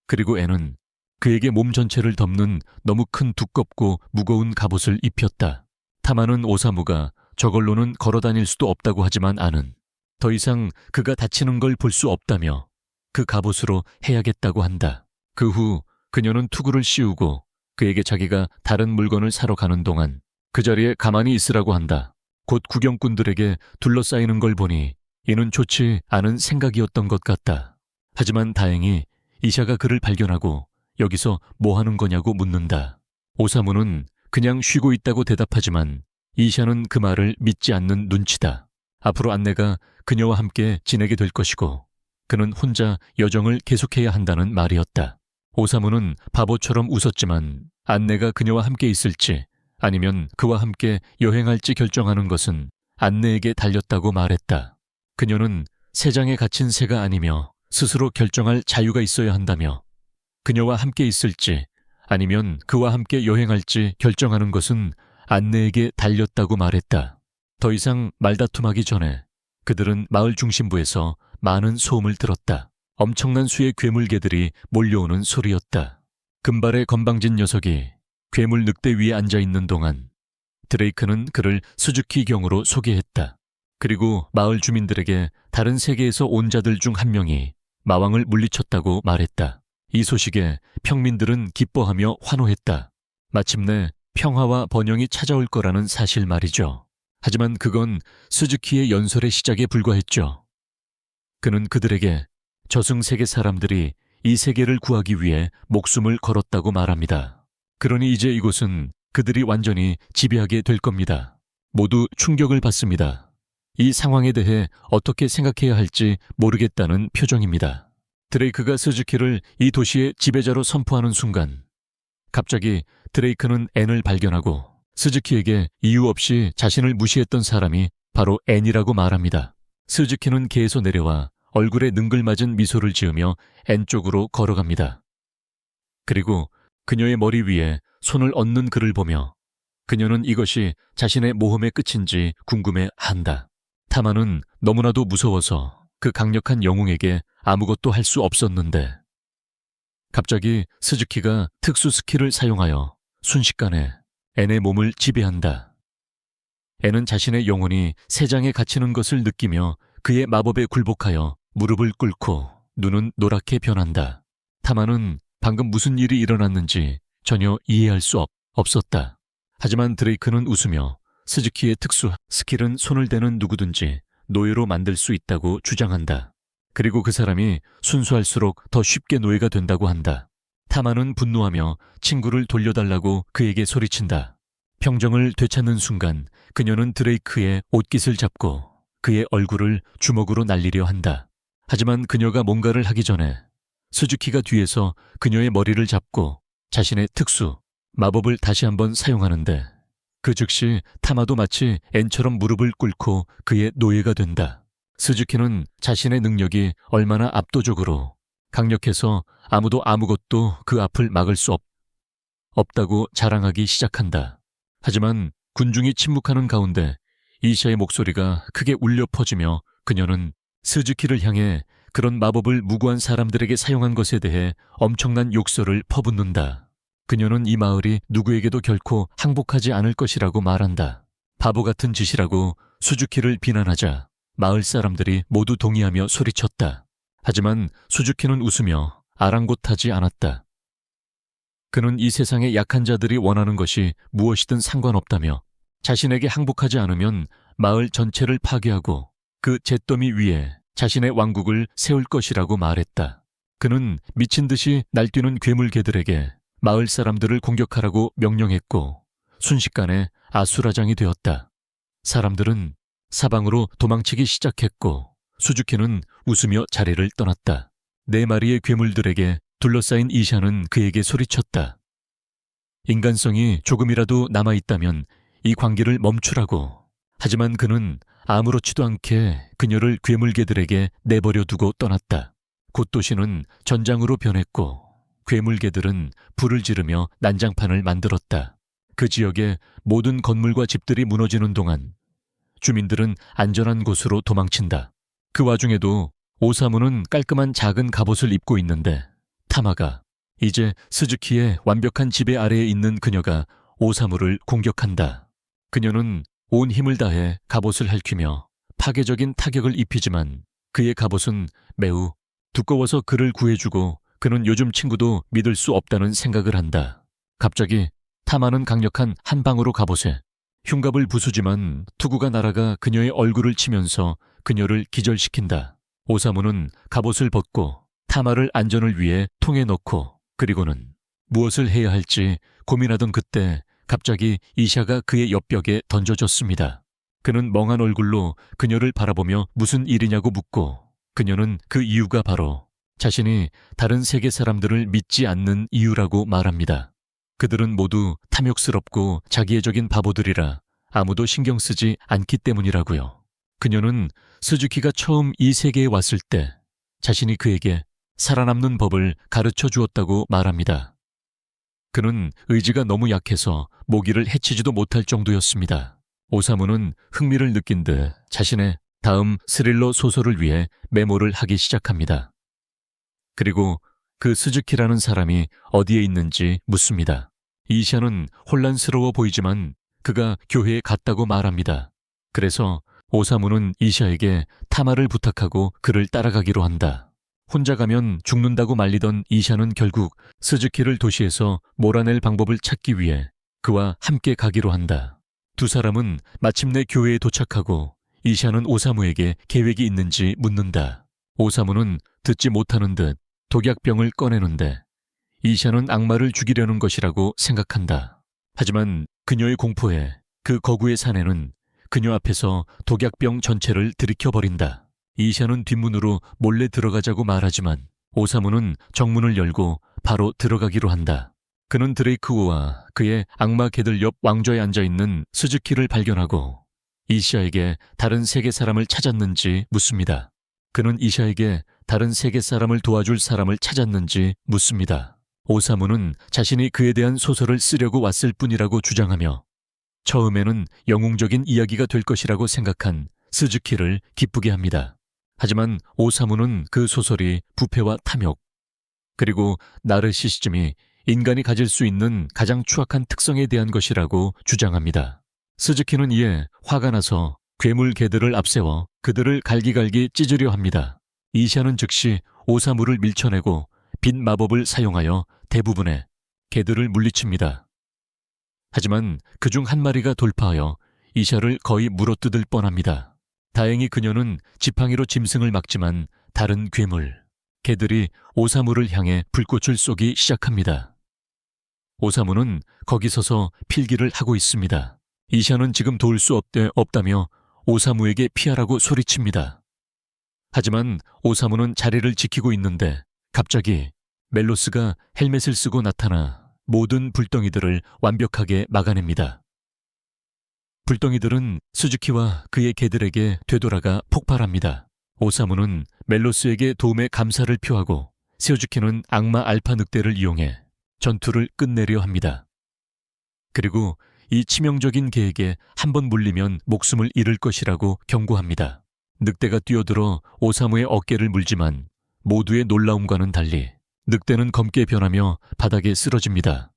그리고 앤은 그에게 몸 전체를 덮는 너무 큰 두껍고 무거운 갑옷을 입혔다. 타마는 오사무가 저걸로는 걸어다닐 수도 없다고 하지만 아는 더 이상 그가 다치는 걸 볼 수 없다며 그 갑옷으로 해야겠다고 한다. 그 후 그녀는 투구를 씌우고 그에게 자기가 다른 물건을 사러 가는 동안 그 자리에 가만히 있으라고 한다. 곧 구경꾼들에게 둘러싸이는 걸 보니 이는 좋지 않은 생각이었던 것 같다. 하지만 다행히 이샤가 그를 발견하고 여기서 뭐 하는 거냐고 묻는다. 오사무는 그냥 쉬고 있다고 대답하지만 이샤는 그 말을 믿지 않는 눈치다. 앞으로 안내가 그녀와 함께 지내게 될 것이고 그는 혼자 여정을 계속해야 한다는 말이었다. 오사무는 바보처럼 웃었지만 안내가 그녀와 함께 있을지 아니면 그와 함께 여행할지 결정하는 것은 안내에게 달렸다고 말했다. 그녀는 새장에 갇힌 새가 아니며 스스로 결정할 자유가 있어야 한다며 그녀와 함께 있을지 아니면 그와 함께 여행할지 결정하는 것은 안내에게 달렸다고 말했다. 더 이상 말다툼하기 전에 그들은 마을 중심부에서 많은 소음을 들었다. 엄청난 수의 괴물개들이 몰려오는 소리였다. 금발의 건방진 녀석이 괴물 늑대 위에 앉아있는 동안 드레이크는 그를 스즈키 경으로 소개했다. 그리고 마을 주민들에게 다른 세계에서 온 자들 중 한 명이 마왕을 물리쳤다고 말했다. 이 소식에 평민들은 기뻐하며 환호했다. 마침내 평화와 번영이 찾아올 거라는 사실 말이죠. 하지만 그건 스즈키의 연설의 시작에 불과했죠. 그는 그들에게 저승세계 사람들이 이 세계를 구하기 위해 목숨을 걸었다고 말합니다. 그러니 이제 이곳은 그들이 완전히 지배하게 될 겁니다. 모두 충격을 받습니다. 이 상황에 대해 어떻게 생각해야 할지 모르겠다는 표정입니다. 드레이크가 스즈키를 이 도시의 지배자로 선포하는 순간 갑자기 드레이크는 앤을 발견하고 스즈키에게 이유 없이 자신을 무시했던 사람이 바로 앤이라고 말합니다. 스즈키는 개에서 내려와 얼굴에 능글맞은 미소를 지으며 앤 쪽으로 걸어갑니다. 그리고 그녀의 머리 위에 손을 얹는 그를 보며 그녀는 이것이 자신의 모험의 끝인지 궁금해한다. 타마는 너무나도 무서워서 그 강력한 영웅에게 아무것도 할 수 없었는데 갑자기 스즈키가 특수 스킬을 사용하여 순식간에 앤의 몸을 지배한다. 앤은 자신의 영혼이 새장에 갇히는 것을 느끼며 그의 마법에 굴복하여 무릎을 꿇고 눈은 노랗게 변한다. 타마는 방금 무슨 일이 일어났는지 전혀 이해할 수 없었다. 하지만 드레이크는 웃으며 스즈키의 특수 스킬은 손을 대는 누구든지 노예로 만들 수 있다고 주장한다. 그리고 그 사람이 순수할수록 더 쉽게 노예가 된다고 한다. 타마는 분노하며 친구를 돌려달라고 그에게 소리친다. 평정을 되찾는 순간 그녀는 드레이크의 옷깃을 잡고 그의 얼굴을 주먹으로 날리려 한다. 하지만 그녀가 뭔가를 하기 전에 스즈키가 뒤에서 그녀의 머리를 잡고 자신의 특수 마법을 다시 한번 사용하는데 그 즉시 타마도 마치 앤처럼 무릎을 꿇고 그의 노예가 된다. 스즈키는 자신의 능력이 얼마나 압도적으로 강력해서 아무도 아무것도 그 앞을 막을 수 없다고 자랑하기 시작한다. 하지만 군중이 침묵하는 가운데 이샤의 목소리가 크게 울려 퍼지며 그녀는 스즈키를 향해 그런 마법을 무고한 사람들에게 사용한 것에 대해 엄청난 욕설을 퍼붓는다. 그녀는 이 마을이 누구에게도 결코 항복하지 않을 것이라고 말한다. 바보 같은 짓이라고 스즈키를 비난하자 마을 사람들이 모두 동의하며 소리쳤다. 하지만 스즈키는 웃으며 아랑곳하지 않았다. 그는 이 세상의 약한 자들이 원하는 것이 무엇이든 상관없다며 자신에게 항복하지 않으면 마을 전체를 파괴하고 그 잿더미 위에 자신의 왕국을 세울 것이라고 말했다. 그는 미친 듯이 날뛰는 괴물개들에게 마을 사람들을 공격하라고 명령했고 순식간에 아수라장이 되었다. 사람들은 사방으로 도망치기 시작했고 스즈키는 웃으며 자리를 떠났다. 4마리의 괴물들에게 둘러싸인 이샤는 그에게 소리쳤다. 인간성이 조금이라도 남아있다면 이 광기를 멈추라고. 하지만 그는 아무렇지도 않게 그녀를 괴물개들에게 내버려 두고 떠났다. 곧 도시는 전장으로 변했고 괴물개들은 불을 지르며 난장판을 만들었다. 그 지역의 모든 건물과 집들이 무너지는 동안 주민들은 안전한 곳으로 도망친다. 그 와중에도 오사무는 깔끔한 작은 갑옷을 입고 있는데 타마가 이제 스즈키의 완벽한 지배 아래에 있는 그녀가 오사무를 공격한다. 그녀는 온 힘을 다해 갑옷을 핥히며 파괴적인 타격을 입히지만 그의 갑옷은 매우 두꺼워서 그를 구해주고 그는 요즘 친구도 믿을 수 없다는 생각을 한다. 갑자기 타마는 강력한 한 방으로 갑옷에 흉갑을 부수지만 투구가 날아가 그녀의 얼굴을 치면서 그녀를 기절시킨다. 오사무는 갑옷을 벗고 타마를 안전을 위해 통에 넣고 그리고는 무엇을 해야 할지 고민하던 그때 갑자기 이샤가 그의 옆벽에 던져졌습니다. 그는 멍한 얼굴로 그녀를 바라보며 무슨 일이냐고 묻고 그녀는 그 이유가 바로 자신이 다른 세계 사람들을 믿지 않는 이유라고 말합니다. 그들은 모두 탐욕스럽고 자기애적인 바보들이라 아무도 신경 쓰지 않기 때문이라고요. 그녀는 스즈키가 처음 이 세계에 왔을 때 자신이 그에게 살아남는 법을 가르쳐 주었다고 말합니다. 그는 의지가 너무 약해서 모기를 해치지도 못할 정도였습니다. 오사무는 흥미를 느낀 듯 자신의 다음 스릴러 소설을 위해 메모를 하기 시작합니다. 그리고 그 스즈키라는 사람이 어디에 있는지 묻습니다. 이샤는 혼란스러워 보이지만 그가 교회에 갔다고 말합니다. 그래서 오사무는 이샤에게 타마를 부탁하고 그를 따라가기로 한다. 혼자 가면 죽는다고 말리던 이샤는 결국 스즈키를 도시에서 몰아낼 방법을 찾기 위해 그와 함께 가기로 한다. 두 사람은 마침내 교회에 도착하고 이샤는 오사무에게 계획이 있는지 묻는다. 오사무는 듣지 못하는 듯 독약병을 꺼내는데 이샤는 악마를 죽이려는 것이라고 생각한다. 하지만 그녀의 공포에 그 거구의 사내는 그녀 앞에서 독약병 전체를 들이켜버린다. 이샤는 뒷문으로 몰래 들어가자고 말하지만 오사무는 정문을 열고 바로 들어가기로 한다. 그는 드레이크우와 그의 악마 개들 옆 왕좌에 앉아있는 스즈키를 발견하고 이샤에게 다른 세계 사람을 찾았는지 묻습니다. 그는 이샤에게 다른 세계 사람을 도와줄 사람을 찾았는지 묻습니다. 오사무는 자신이 그에 대한 소설을 쓰려고 왔을 뿐이라고 주장하며 처음에는 영웅적인 이야기가 될 것이라고 생각한 스즈키를 기쁘게 합니다. 하지만 오사무는 그 소설이 부패와 탐욕, 그리고 나르시시즘이 인간이 가질 수 있는 가장 추악한 특성에 대한 것이라고 주장합니다. 스즈키는 이에 화가 나서 괴물 개들을 앞세워 그들을 갈기갈기 찢으려 합니다. 이샤는 즉시 오사무를 밀쳐내고 빛 마법을 사용하여 대부분의 개들을 물리칩니다. 하지만 그중 한 마리가 돌파하여 이샤를 거의 물어뜯을 뻔합니다. 다행히 그녀는 지팡이로 짐승을 막지만 다른 괴물, 개들이 오사무를 향해 불꽃을 쏘기 시작합니다. 오사무는 거기 서서 필기를 하고 있습니다. 이샤는 지금 도울 수 없다며 오사무에게 피하라고 소리칩니다. 하지만 오사무는 자리를 지키고 있는데 갑자기 멜로스가 헬멧을 쓰고 나타나 모든 불덩이들을 완벽하게 막아냅니다. 불덩이들은 스즈키와 그의 개들에게 되돌아가 폭발합니다. 오사무는 멜로스에게 도움에 감사를 표하고 스즈키는 악마 알파 늑대를 이용해 전투를 끝내려 합니다. 그리고 이 치명적인 개에게 한번 물리면 목숨을 잃을 것이라고 경고합니다. 늑대가 뛰어들어 오사무의 어깨를 물지만 모두의 놀라움과는 달리 늑대는 검게 변하며 바닥에 쓰러집니다.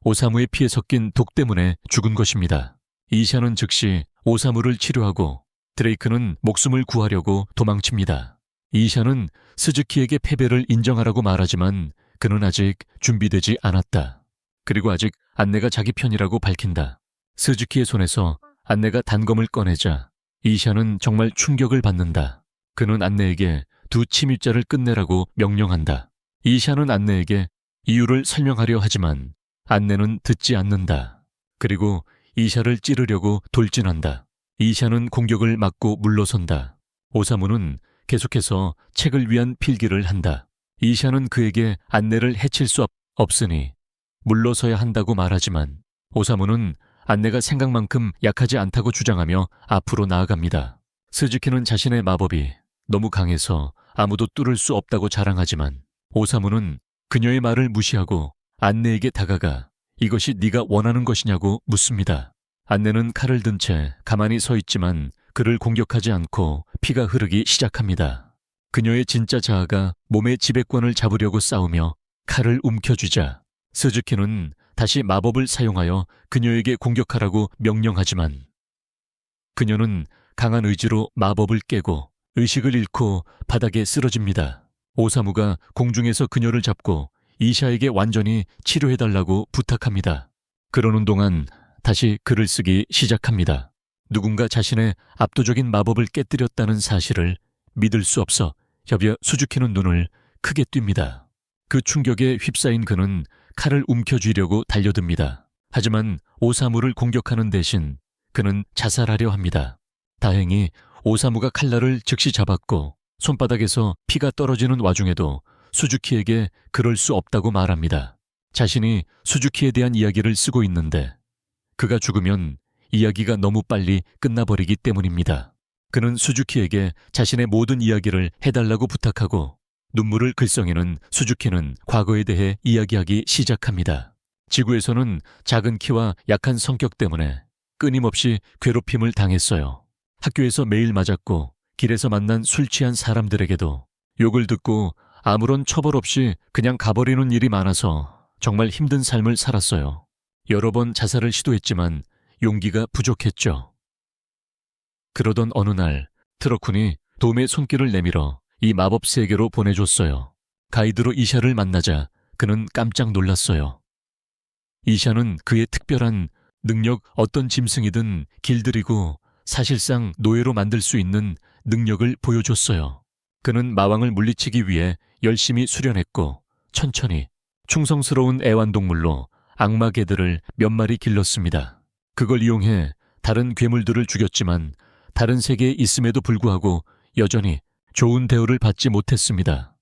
오사무의 피에 섞인 독 때문에 죽은 것입니다. 이샤는 즉시 오사무를 치료하고 드레이크는 목숨을 구하려고 도망칩니다. 이샤는 스즈키에게 패배를 인정하라고 말하지만 그는 아직 준비되지 않았다. 그리고 아직 안내가 자기 편이라고 밝힌다. 스즈키의 손에서 안내가 단검을 꺼내자 이샤는 정말 충격을 받는다. 그는 안내에게 두 침입자를 끝내라고 명령한다. 이샤는 안내에게 이유를 설명하려 하지만 안내는 듣지 않는다. 그리고 이샤를 찌르려고 돌진한다. 이샤는 공격을 막고 물러선다. 오사무는 계속해서 책을 위한 필기를 한다. 이샤는 그에게 안내를 해칠 수 없으니 물러서야 한다고 말하지만 오사무는 안내가 생각만큼 약하지 않다고 주장하며 앞으로 나아갑니다. 스즈키는 자신의 마법이 너무 강해서 아무도 뚫을 수 없다고 자랑하지만 오사무는 그녀의 말을 무시하고 안내에게 다가가 이것이 네가 원하는 것이냐고 묻습니다. 안내는 칼을 든 채 가만히 서 있지만 그를 공격하지 않고 피가 흐르기 시작합니다. 그녀의 진짜 자아가 몸의 지배권을 잡으려고 싸우며 칼을 움켜쥐자 스즈키는 다시 마법을 사용하여 그녀에게 공격하라고 명령하지만 그녀는 강한 의지로 마법을 깨고 의식을 잃고 바닥에 쓰러집니다. 오사무가 공중에서 그녀를 잡고 이샤에게 완전히 치료해달라고 부탁합니다. 그러는 동안 다시 글을 쓰기 시작합니다. 누군가 자신의 압도적인 마법을 깨뜨렸다는 사실을 믿을 수 없어 협여 수즈키는 눈을 크게 띱니다. 그 충격에 휩싸인 그는 칼을 움켜쥐려고 달려듭니다. 하지만 오사무를 공격하는 대신 그는 자살하려 합니다. 다행히 오사무가 칼날을 즉시 잡았고 손바닥에서 피가 떨어지는 와중에도 수즈키에게 그럴 수 없다고 말합니다. 자신이 수즈키에 대한 이야기를 쓰고 있는데 그가 죽으면 이야기가 너무 빨리 끝나버리기 때문입니다. 그는 수즈키에게 자신의 모든 이야기를 해달라고 부탁하고 눈물을 글썽이는 수즈키는 과거에 대해 이야기하기 시작합니다. 지구에서는 작은 키와 약한 성격 때문에 끊임없이 괴롭힘을 당했어요. 학교에서 매일 맞았고 길에서 만난 술 취한 사람들에게도 욕을 듣고 아무런 처벌 없이 그냥 가버리는 일이 많아서 정말 힘든 삶을 살았어요. 여러 번 자살을 시도했지만 용기가 부족했죠. 그러던 어느 날 트러쿤이 돔의 손길을 내밀어 이 마법 세계로 보내줬어요. 가이드로 이샤를 만나자 그는 깜짝 놀랐어요. 이샤는 그의 특별한 능력 어떤 짐승이든 길들이고 사실상 노예로 만들 수 있는 능력을 보여줬어요. 그는 마왕을 물리치기 위해 열심히 수련했고 천천히 충성스러운 애완동물로 악마 개들을 몇 마리 길렀습니다. 그걸 이용해 다른 괴물들을 죽였지만 다른 세계에 있음에도 불구하고 여전히 좋은 대우를 받지 못했습니다.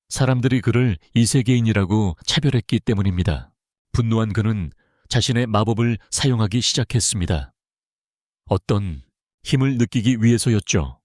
사람들이 그를 이세계인이라고 차별했기 때문입니다. 분노한 그는 자신의 마법을 사용하기 시작했습니다. 어떤 힘을 느끼기 위해서였죠.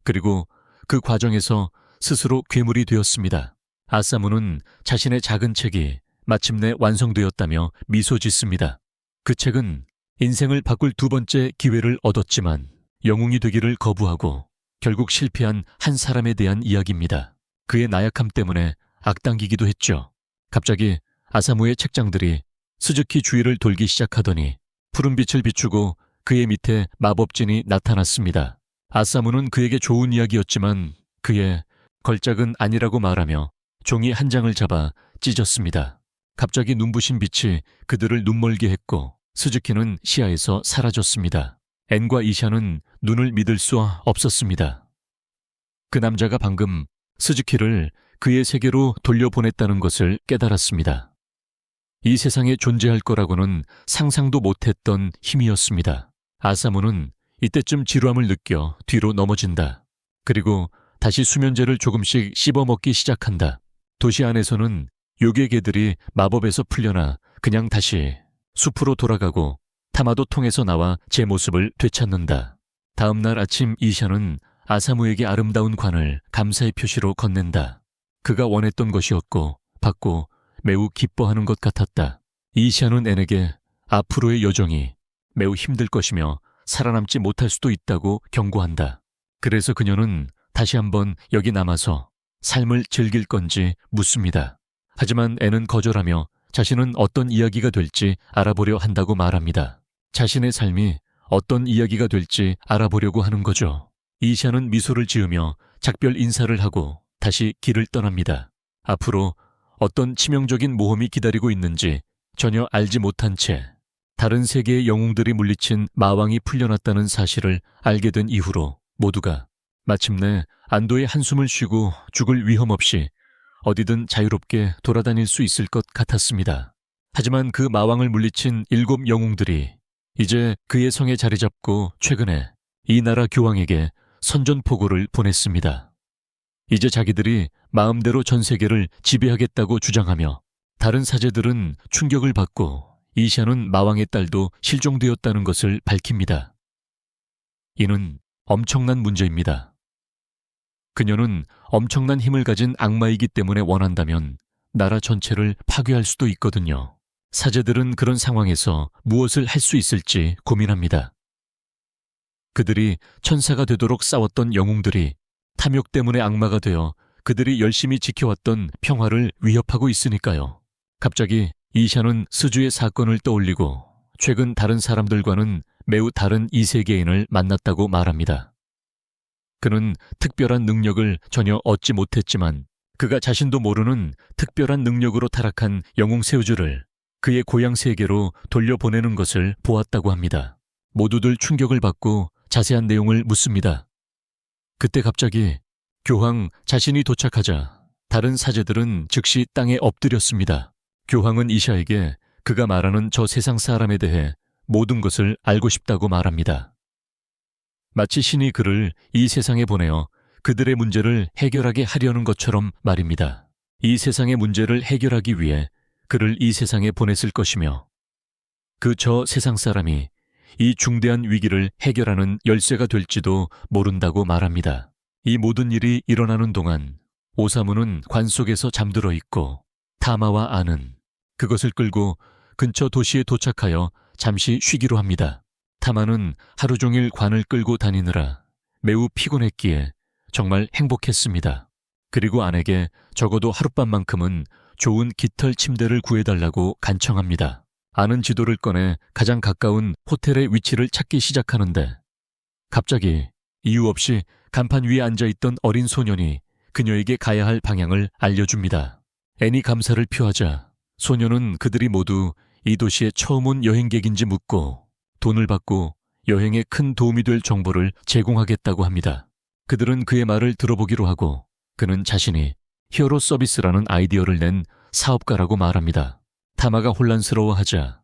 그리고 그 과정에서 스스로 괴물이 되었습니다. 아사무는 자신의 작은 책이 마침내 완성되었다며 미소 짓습니다. 그 책은 인생을 바꿀 두 번째 기회를 얻었지만 영웅이 되기를 거부하고 결국 실패한 한 사람에 대한 이야기입니다. 그의 나약함 때문에 악당기기도 했죠. 갑자기 아사무의 책장들이 스즈키 주위를 돌기 시작하더니 푸른 빛을 비추고 그의 밑에 마법진이 나타났습니다. 아사무는 그에게 좋은 이야기였지만 그의 걸작은 아니라고 말하며 종이 한 장을 잡아 찢었습니다. 갑자기 눈부신 빛이 그들을 눈멀게 했고 스즈키는 시야에서 사라졌습니다. 앤과 이샤는 눈을 믿을 수 없었습니다. 그 남자가 방금 스즈키를 그의 세계로 돌려보냈다는 것을 깨달았습니다. 이 세상에 존재할 거라고는 상상도 못했던 힘이었습니다. 아사무는 이때쯤 지루함을 느껴 뒤로 넘어진다. 그리고 다시 수면제를 조금씩 씹어먹기 시작한다. 도시 안에서는 요괴 개들이 마법에서 풀려나 그냥 다시 숲으로 돌아가고 타마도 통에서 나와 제 모습을 되찾는다. 다음 날 아침 이샤는 아사무에게 아름다운 관을 감사의 표시로 건넨다. 그가 원했던 것이었고 받고 매우 기뻐하는 것 같았다. 이샤는 앤에게 앞으로의 여정이 매우 힘들 것이며 살아남지 못할 수도 있다고 경고한다. 그래서 그녀는 다시 한번 여기 남아서 삶을 즐길 건지 묻습니다. 하지만 앤은 거절하며 자신은 어떤 이야기가 될지 알아보려 한다고 말합니다. 자신의 삶이 어떤 이야기가 될지 알아보려고 하는 거죠. 이샤는 미소를 지으며 작별 인사를 하고 다시 길을 떠납니다. 앞으로 어떤 치명적인 모험이 기다리고 있는지 전혀 알지 못한 채 다른 세계의 영웅들이 물리친 마왕이 풀려났다는 사실을 알게 된 이후로 모두가 마침내 안도의 한숨을 쉬고 죽을 위험 없이 어디든 자유롭게 돌아다닐 수 있을 것 같았습니다. 하지만 그 마왕을 물리친 7 영웅들이 이제 그의 성에 자리 잡고 최근에 이 나라 교황에게 선전포고를 보냈습니다. 이제 자기들이 마음대로 전 세계를 지배하겠다고 주장하며 다른 사제들은 충격을 받고 이샤는 마왕의 딸도 실종되었다는 것을 밝힙니다. 이는 엄청난 문제입니다. 그녀는 엄청난 힘을 가진 악마이기 때문에 원한다면 나라 전체를 파괴할 수도 있거든요. 사제들은 그런 상황에서 무엇을 할 수 있을지 고민합니다. 그들이 천사가 되도록 싸웠던 영웅들이 탐욕 때문에 악마가 되어 그들이 열심히 지켜왔던 평화를 위협하고 있으니까요. 갑자기 이샤는 스주의 사건을 떠올리고 최근 다른 사람들과는 매우 다른 이세계인을 만났다고 말합니다. 그는 특별한 능력을 전혀 얻지 못했지만 그가 자신도 모르는 특별한 능력으로 타락한 영웅 세우주를 그의 고향 세계로 돌려보내는 것을 보았다고 합니다. 모두들 충격을 받고 자세한 내용을 묻습니다. 그때 갑자기 교황 자신이 도착하자 다른 사제들은 즉시 땅에 엎드렸습니다. 교황은 이샤에게 그가 말하는 저 세상 사람에 대해 모든 것을 알고 싶다고 말합니다. 마치 신이 그를 이 세상에 보내어 그들의 문제를 해결하게 하려는 것처럼 말입니다. 이 세상의 문제를 해결하기 위해 그를 이 세상에 보냈을 것이며 그 저 세상 사람이 이 중대한 위기를 해결하는 열쇠가 될지도 모른다고 말합니다. 이 모든 일이 일어나는 동안 오사무는 관 속에서 잠들어 있고 타마와 아는 그것을 끌고 근처 도시에 도착하여 잠시 쉬기로 합니다. 타마는 하루 종일 관을 끌고 다니느라 매우 피곤했기에 정말 행복했습니다. 그리고 아내에게 적어도 하룻밤만큼은 좋은 깃털 침대를 구해달라고 간청합니다. 아는 지도를 꺼내 가장 가까운 호텔의 위치를 찾기 시작하는데 갑자기 이유 없이 간판 위에 앉아있던 어린 소년이 그녀에게 가야 할 방향을 알려줍니다. 앤이 감사를 표하자 소년은 그들이 모두 이 도시에 처음 온 여행객인지 묻고 돈을 받고 여행에 큰 도움이 될 정보를 제공하겠다고 합니다. 그들은 그의 말을 들어보기로 하고 그는 자신이 히어로 서비스라는 아이디어를 낸 사업가라고 말합니다. 타마가 혼란스러워하자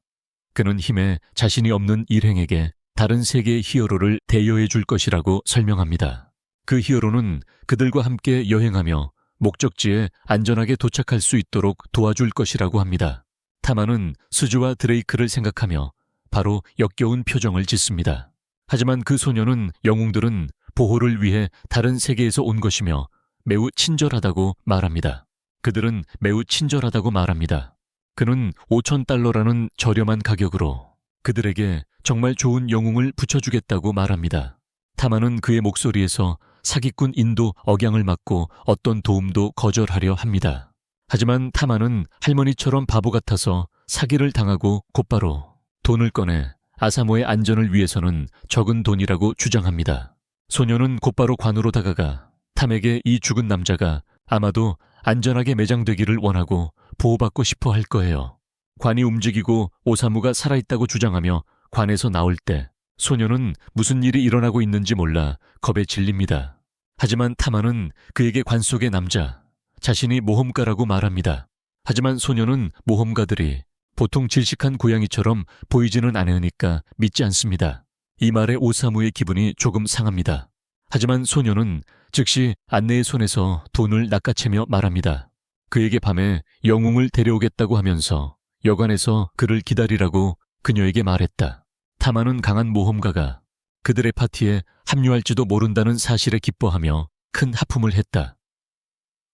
그는 힘에 자신이 없는 일행에게 다른 세계의 히어로를 대여해 줄 것이라고 설명합니다. 그 히어로는 그들과 함께 여행하며 목적지에 안전하게 도착할 수 있도록 도와줄 것이라고 합니다. 타마는 스주와 드레이크를 생각하며 바로 역겨운 표정을 짓습니다. 하지만 그 소녀는 영웅들은 보호를 위해 다른 세계에서 온 것이며 매우 친절하다고 말합니다. 그들은 매우 친절하다고 말합니다. 그는 $5,000라는 저렴한 가격으로 그들에게 정말 좋은 영웅을 붙여주겠다고 말합니다. 타마는 그의 목소리에서 사기꾼 인도 억양을 막고 어떤 도움도 거절하려 합니다. 하지만 타마는 할머니처럼 바보 같아서 사기를 당하고 곧바로 돈을 꺼내 아사모의 안전을 위해서는 적은 돈이라고 주장합니다. 소녀는 곧바로 관으로 다가가 탐에게 이 죽은 남자가 아마도 안전하게 매장되기를 원하고 보호받고 싶어 할 거예요. 관이 움직이고 오사무가 살아있다고 주장하며 관에서 나올 때 소녀는 무슨 일이 일어나고 있는지 몰라 겁에 질립니다. 하지만 타마는 그에게 관 속의 남자, 자신이 모험가라고 말합니다. 하지만 소녀는 모험가들이 보통 질식한 고양이처럼 보이지는 않으니까 믿지 않습니다. 이 말에 오사무의 기분이 조금 상합니다. 하지만 소녀는 즉시 안내의 손에서 돈을 낚아채며 말합니다. 그에게 밤에 영웅을 데려오겠다고 하면서 여관에서 그를 기다리라고 그녀에게 말했다. 타마는 강한 모험가가 그들의 파티에 합류할지도 모른다는 사실에 기뻐하며 큰 하품을 했다.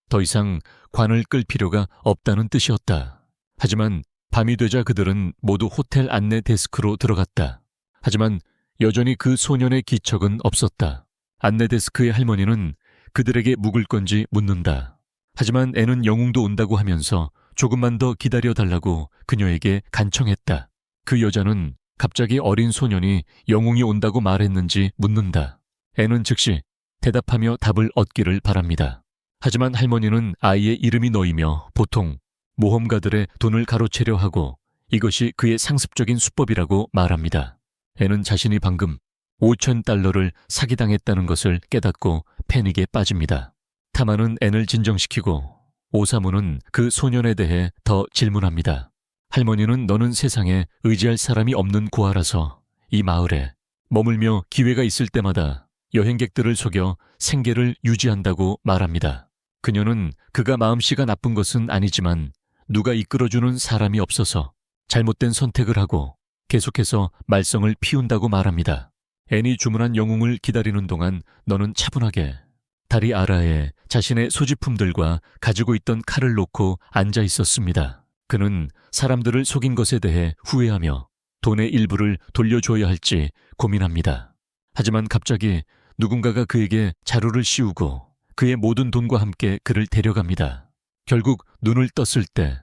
더 이상 관을 끌 필요가 없다는 뜻이었다. 하지만 밤이 되자 그들은 모두 호텔 안내 데스크로 들어갔다. 하지만 여전히 그 소년의 기척은 없었다. 안내 데스크의 할머니는 그들에게 묵을 건지 묻는다. 하지만 애는 영웅도 온다고 하면서 조금만 더 기다려달라고 그녀에게 간청했다. 그 여자는 갑자기 어린 소년이 영웅이 온다고 말했는지 묻는다. 애는 즉시 대답하며 답을 얻기를 바랍니다. 하지만 할머니는 아이의 이름이 너이며 보통 모험가들의 돈을 가로채려 하고 이것이 그의 상습적인 수법이라고 말합니다. 애는 자신이 방금 $5,000를 사기당했다는 것을 깨닫고 패닉에 빠집니다. 타마는 앤을 진정시키고 오사무는 그 소년에 대해 더 질문합니다. 할머니는 너는 세상에 의지할 사람이 없는 고아라서 이 마을에 머물며 기회가 있을 때마다 여행객들을 속여 생계를 유지한다고 말합니다. 그녀는 그가 마음씨가 나쁜 것은 아니지만 누가 이끌어주는 사람이 없어서 잘못된 선택을 하고 계속해서 말썽을 피운다고 말합니다. 앤이 주문한 영웅을 기다리는 동안 너는 차분하게 다리 아래에 자신의 소지품들과 가지고 있던 칼을 놓고 앉아 있었습니다. 그는 사람들을 속인 것에 대해 후회하며 돈의 일부를 돌려줘야 할지 고민합니다. 하지만 갑자기 누군가가 그에게 자루를 씌우고 그의 모든 돈과 함께 그를 데려갑니다. 결국 눈을 떴을 때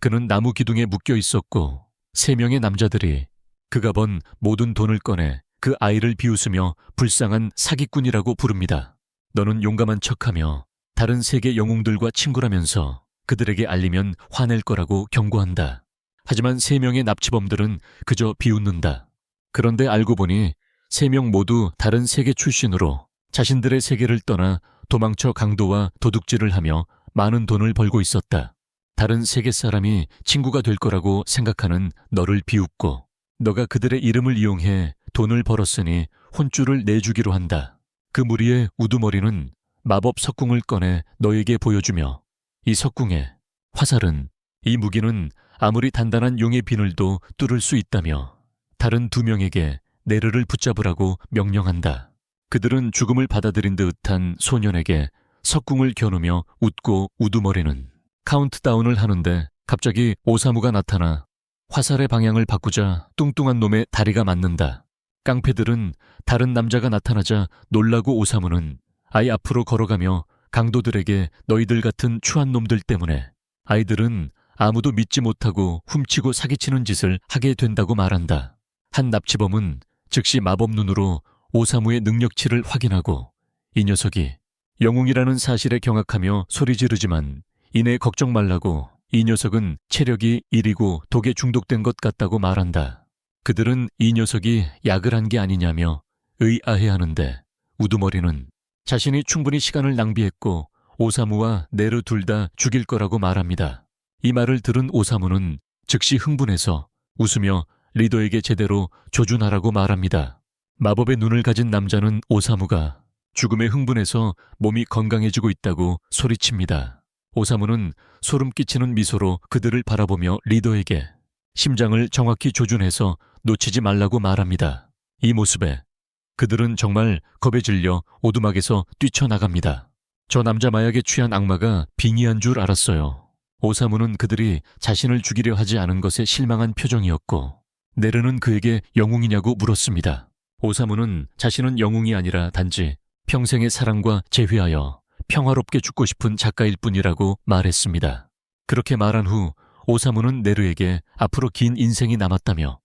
그는 나무 기둥에 묶여 있었고 3명의 남자들이 그가 번 모든 돈을 꺼내 그 아이를 비웃으며 불쌍한 사기꾼이라고 부릅니다. 너는 용감한 척하며 다른 세계 영웅들과 친구라면서 그들에게 알리면 화낼 거라고 경고한다. 하지만 3명의 납치범들은 그저 비웃는다. 그런데 알고 보니 3명 모두 다른 세계 출신으로 자신들의 세계를 떠나 도망쳐 강도와 도둑질을 하며 많은 돈을 벌고 있었다. 다른 세계 사람이 친구가 될 거라고 생각하는 너를 비웃고 너가 그들의 이름을 이용해 돈을 벌었으니 혼쭐을 내주기로 한다. 그 무리의 우두머리는 마법 석궁을 꺼내 너에게 보여주며 이 석궁에 화살은 이 무기는 아무리 단단한 용의 비늘도 뚫을 수 있다며 다른 2명에게 네르를 붙잡으라고 명령한다. 그들은 죽음을 받아들인 듯한 소년에게 석궁을 겨누며 웃고 우두머리는 카운트다운을 하는데 갑자기 오사무가 나타나 화살의 방향을 바꾸자 뚱뚱한 놈의 다리가 맞는다. 깡패들은 다른 남자가 나타나자 놀라고 오사무는 아이 앞으로 걸어가며 강도들에게 너희들 같은 추한 놈들 때문에 아이들은 아무도 믿지 못하고 훔치고 사기치는 짓을 하게 된다고 말한다. 한 납치범은 즉시 마법 눈으로 오사무의 능력치를 확인하고 이 녀석이 영웅이라는 사실에 경악하며 소리 지르지만 이내 걱정 말라고 이 녀석은 체력이 1이고 독에 중독된 것 같다고 말한다. 그들은 이 녀석이 약을 한 게 아니냐며 의아해하는데 우두머리는 자신이 충분히 시간을 낭비했고 오사무와 네르 둘 다 죽일 거라고 말합니다. 이 말을 들은 오사무는 즉시 흥분해서 웃으며 리더에게 제대로 조준하라고 말합니다. 마법의 눈을 가진 남자는 오사무가 죽음에 흥분해서 몸이 건강해지고 있다고 소리칩니다. 오사무는 소름 끼치는 미소로 그들을 바라보며 리더에게 심장을 정확히 조준해서 놓치지 말라고 말합니다. 이 모습에 그들은 정말 겁에 질려 오두막에서 뛰쳐나갑니다. 저 남자 마약에 취한 악마가 빙의한 줄 알았어요. 오사무는 그들이 자신을 죽이려 하지 않은 것에 실망한 표정이었고 네르는 그에게 영웅이냐고 물었습니다. 오사무는 자신은 영웅이 아니라 단지 평생의 사랑과 재회하여 평화롭게 죽고 싶은 작가일 뿐이라고 말했습니다. 그렇게 말한 후 오사무는 네르에게 앞으로 긴 인생이 남았다며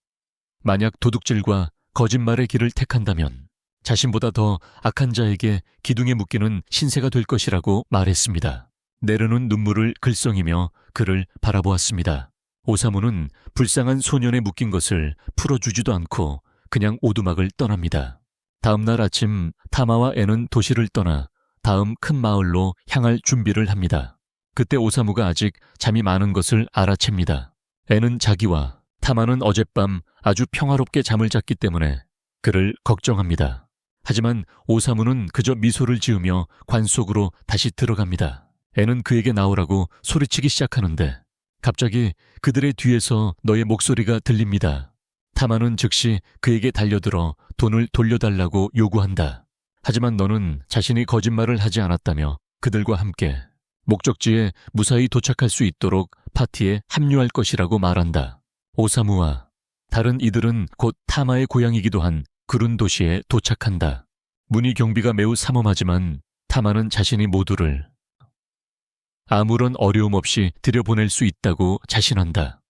만약 도둑질과 거짓말의 길을 택한다면 자신보다 더 악한 자에게 기둥에 묶이는 신세가 될 것이라고 말했습니다. 네르는 눈물을 글썽이며 그를 바라보았습니다. 오사무는 불쌍한 소년에 묶인 것을 풀어주지도 않고 그냥 오두막을 떠납니다. 다음 날 아침 타마와 애는 도시를 떠나 다음 큰 마을로 향할 준비를 합니다. 그때 오사무가 아직 잠이 많은 것을 알아챕니다. 애는 자기와 타마는 어젯밤 아주 평화롭게 잠을 잤기 때문에 그를 걱정합니다. 하지만 오사무는 그저 미소를 지으며 관 속으로 다시 들어갑니다. 애는 그에게 나오라고 소리치기 시작하는데 갑자기 그들의 뒤에서 너의 목소리가 들립니다. 타마는 즉시 그에게 달려들어 돈을 돌려달라고 요구한다. 하지만 너는 자신이 거짓말을 하지 않았다며 그들과 함께 목적지에 무사히 도착할 수 있도록 파티에 합류할 것이라고 말한다. 오사무와 다른 이들은 곧 타마의 고향이기도 한 구른 도시에 도착한다. 문의 경비가 매우 삼엄하지만 타마는 자신이 모두를 아무런 어려움 없이 들여보낼 수 있다고 자신한다.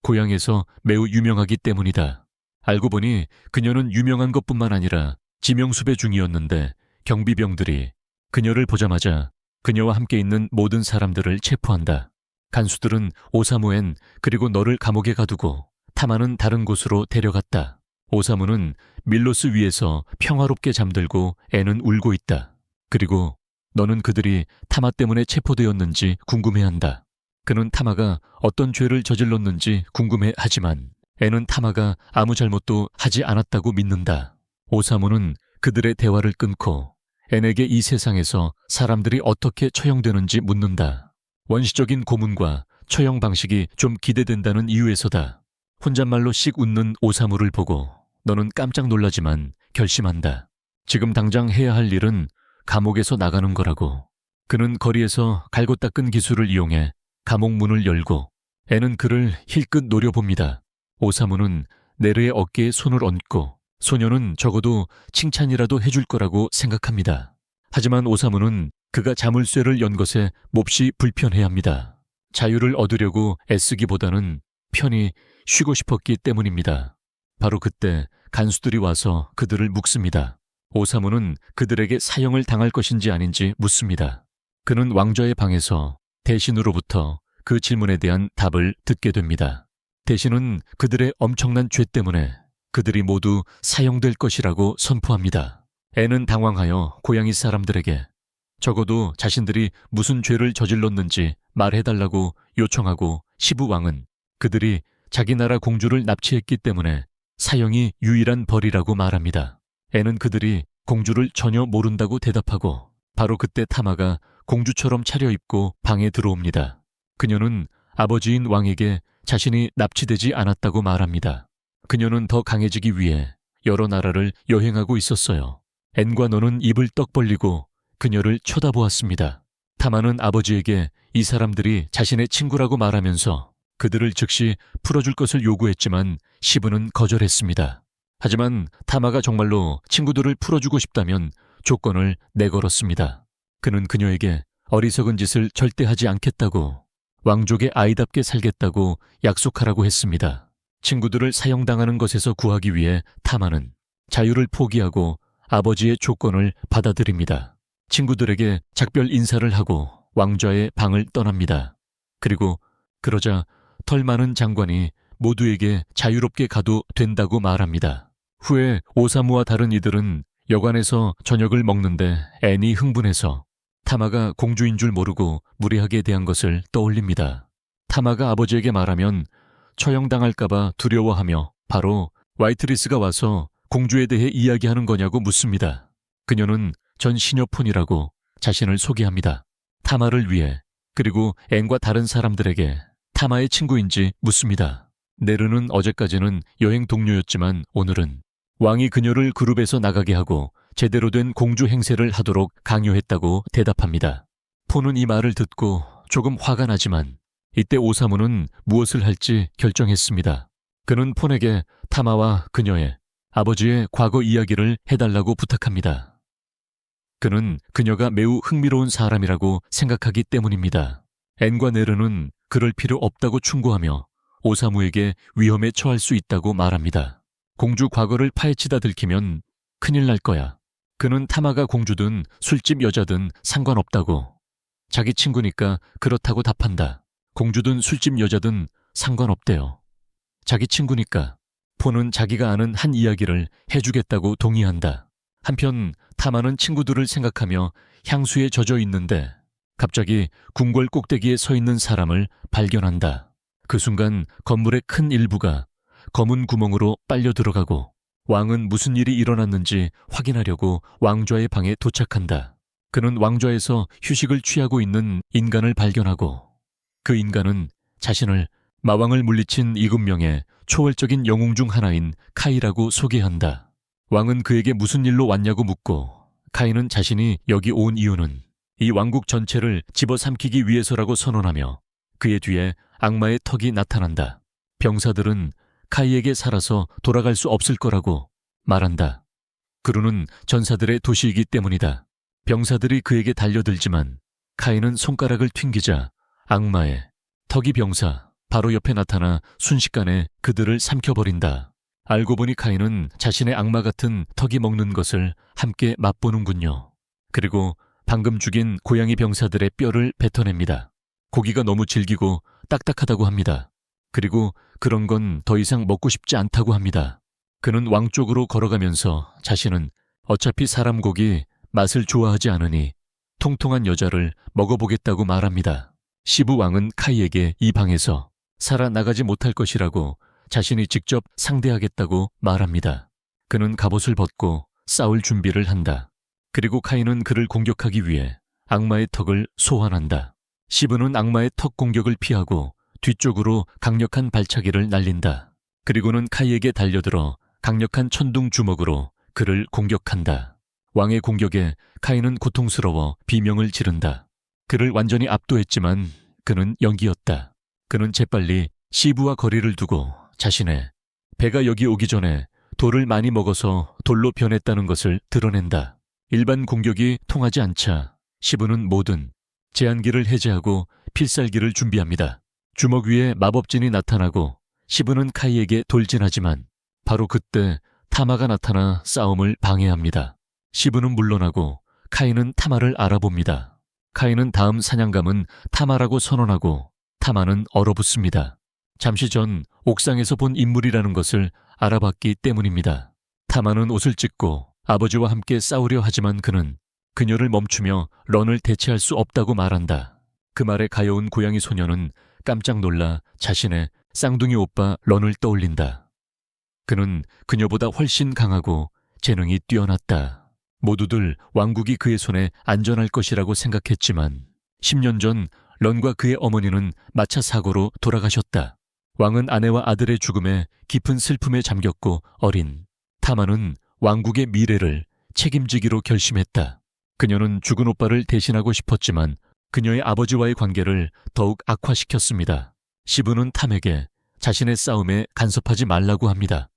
고향에서 매우 유명하기 때문이다. 알고 보니 그녀는 유명한 것뿐만 아니라 지명수배 중이었는데 경비병들이 그녀를 보자마자 그녀와 함께 있는 모든 사람들을 체포한다. 간수들은 오사무엔 그리고 너를 감옥에 가두고 타마는 다른 곳으로 데려갔다. 오사무는 밀로스 위에서 평화롭게 잠들고 애는 울고 있다. 그리고 너는 그들이 타마 때문에 체포되었는지 궁금해한다. 그는 타마가 어떤 죄를 저질렀는지 궁금해하지만 애는 타마가 아무 잘못도 하지 않았다고 믿는다. 오사무는 그들의 대화를 끊고 앤에게 이 세상에서 사람들이 어떻게 처형되는지 묻는다. 원시적인 고문과 처형 방식이 좀 기대된다는 이유에서다. 혼잣말로 씩 웃는 오사무를 보고 너는 깜짝 놀라지만 결심한다. 지금 당장 해야 할 일은 감옥에서 나가는 거라고. 그는 거리에서 갈고 닦은 기술을 이용해 감옥 문을 열고 애는 그를 힐끗 노려봅니다. 오사무는 네르의 어깨에 손을 얹고 소녀는 적어도 칭찬이라도 해줄 거라고 생각합니다. 하지만 오사무는 그가 자물쇠를 연 것에 몹시 불편해합니다. 자유를 얻으려고 애쓰기보다는 편히 쉬고 싶었기 때문입니다. 바로 그때 간수들이 와서 그들을 묶습니다. 오사무는 그들에게 사형을 당할 것인지 아닌지 묻습니다. 그는 왕좌의 방에서 대신으로부터 그 질문에 대한 답을 듣게 됩니다. 대신은 그들의 엄청난 죄 때문에 그들이 모두 사형될 것이라고 선포합니다. 앤은 당황하여 고향이 사람들에게 적어도 자신들이 무슨 죄를 저질렀는지 말해달라고 요청하고 시부 왕은 그들이 자기 나라 공주를 납치했기 때문에 사형이 유일한 벌이라고 말합니다. 앤은 그들이 공주를 전혀 모른다고 대답하고 바로 그때 타마가 공주처럼 차려입고 방에 들어옵니다. 그녀는 아버지인 왕에게 자신이 납치되지 않았다고 말합니다. 그녀는 더 강해지기 위해 여러 나라를 여행하고 있었어요. 앤과 너는 입을 떡 벌리고 그녀를 쳐다보았습니다. 타마는 아버지에게 이 사람들이 자신의 친구라고 말하면서 그들을 즉시 풀어줄 것을 요구했지만 시부는 거절했습니다. 하지만 타마가 정말로 친구들을 풀어주고 싶다면 조건을 내걸었습니다. 그는 그녀에게 어리석은 짓을 절대 하지 않겠다고, 왕족의 아이답게 살겠다고 약속하라고 했습니다. 친구들을 사형당하는 것에서 구하기 위해 타마는 자유를 포기하고 아버지의 조건을 받아들입니다. 친구들에게 작별 인사를 하고 왕좌의 방을 떠납니다. 그리고 그러자 털 많은 장관이 모두에게 자유롭게 가도 된다고 말합니다. 후에 오사무와 다른 이들은 여관에서 저녁을 먹는데 앤이 흥분해서 타마가 공주인 줄 모르고 무례하게 대한 것을 떠올립니다. 타마가 아버지에게 말하면 처형당할까봐 두려워하며 바로 와이트리스가 와서 공주에 대해 이야기하는 거냐고 묻습니다. 그녀는 전 시녀폰이라고 자신을 소개합니다. 타마를 위해, 그리고 앤과 다른 사람들에게 타마의 친구인지 묻습니다. 네르는 어제까지는 여행 동료였지만 오늘은 왕이 그녀를 그룹에서 나가게 하고 제대로 된 공주 행세를 하도록 강요했다고 대답합니다. 폰은 이 말을 듣고 조금 화가 나지만 이때 오사무는 무엇을 할지 결정했습니다. 그는 폰에게 타마와 그녀의 아버지의 과거 이야기를 해달라고 부탁합니다. 그는 그녀가 매우 흥미로운 사람이라고 생각하기 때문입니다. 앤과 네르는 그럴 필요 없다고 충고하며 오사무에게 위험에 처할 수 있다고 말합니다. 공주 과거를 파헤치다 들키면 큰일 날 거야. 그는 타마가 공주든 술집 여자든 상관없다고, 자기 친구니까 그렇다고 답한다. 공주든 술집 여자든 상관없대요. 자기 친구니까. 폰은 자기가 아는 한 이야기를 해주겠다고 동의한다. 한편 타마는 친구들을 생각하며 향수에 젖어 있는데 갑자기 궁궐 꼭대기에 서 있는 사람을 발견한다. 그 순간 건물의 큰 일부가 검은 구멍으로 빨려 들어가고 왕은 무슨 일이 일어났는지 확인하려고 왕좌의 방에 도착한다. 그는 왕좌에서 휴식을 취하고 있는 인간을 발견하고 그 인간은 자신을 마왕을 물리친 7명의 초월적인 영웅 중 하나인 카이라고 소개한다. 왕은 그에게 무슨 일로 왔냐고 묻고 카이는 자신이 여기 온 이유는 이 왕국 전체를 집어삼키기 위해서라고 선언하며 그의 뒤에 악마의 턱이 나타난다. 병사들은 카이에게 살아서 돌아갈 수 없을 거라고 말한다. 그루는 전사들의 도시이기 때문이다. 병사들이 그에게 달려들지만 카이는 손가락을 튕기자 악마의 턱이 병사 바로 옆에 나타나 순식간에 그들을 삼켜버린다. 알고 보니 카이는 자신의 악마 같은 턱이 먹는 것을 함께 맛보는군요. 그리고 방금 죽인 고양이 병사들의 뼈를 뱉어냅니다. 고기가 너무 질기고 딱딱하다고 합니다. 그리고 그런 건 더 이상 먹고 싶지 않다고 합니다. 그는 왕 쪽으로 걸어가면서 자신은 어차피 사람 고기 맛을 좋아하지 않으니 통통한 여자를 먹어보겠다고 말합니다. 시부 왕은 카이에게 이 방에서 살아나가지 못할 것이라고 자신이 직접 상대하겠다고 말합니다. 그는 갑옷을 벗고 싸울 준비를 한다. 그리고 카이는 그를 공격하기 위해 악마의 턱을 소환한다. 시부는 악마의 턱 공격을 피하고 뒤쪽으로 강력한 발차기를 날린다. 그리고는 카이에게 달려들어 강력한 천둥 주먹으로 그를 공격한다. 왕의 공격에 카이는 고통스러워 비명을 지른다. 그를 완전히 압도했지만 그는 연기였다. 그는 재빨리 시부와 거리를 두고 자신의 배가 여기 오기 전에 돌을 많이 먹어서 돌로 변했다는 것을 드러낸다. 일반 공격이 통하지 않자 시부는 모든 제한기를 해제하고 필살기를 준비합니다. 주먹 위에 마법진이 나타나고 시부는 카이에게 돌진하지만 바로 그때 타마가 나타나 싸움을 방해합니다. 시브는 물러나고 카인은 타마를 알아봅니다. 카인은 다음 사냥감은 타마라고 선언하고 타마는 얼어붙습니다. 잠시 전 옥상에서 본 인물이라는 것을 알아봤기 때문입니다. 타마는 옷을 찢고 아버지와 함께 싸우려 하지만 그는 그녀를 멈추며 런을 대체할 수 없다고 말한다. 그 말에 가여운 고양이 소녀는 깜짝 놀라 자신의 쌍둥이 오빠 런을 떠올린다. 그는 그녀보다 훨씬 강하고 재능이 뛰어났다. 모두들 왕국이 그의 손에 안전할 것이라고 생각했지만 10년 전 런과 그의 어머니는 마차 사고로 돌아가셨다. 왕은 아내와 아들의 죽음에 깊은 슬픔에 잠겼고 어린 타마는 왕국의 미래를 책임지기로 결심했다. 그녀는 죽은 오빠를 대신하고 싶었지만 그녀의 아버지와의 관계를 더욱 악화시켰습니다. 시브는 탐에게 자신의 싸움에 간섭하지 말라고 합니다.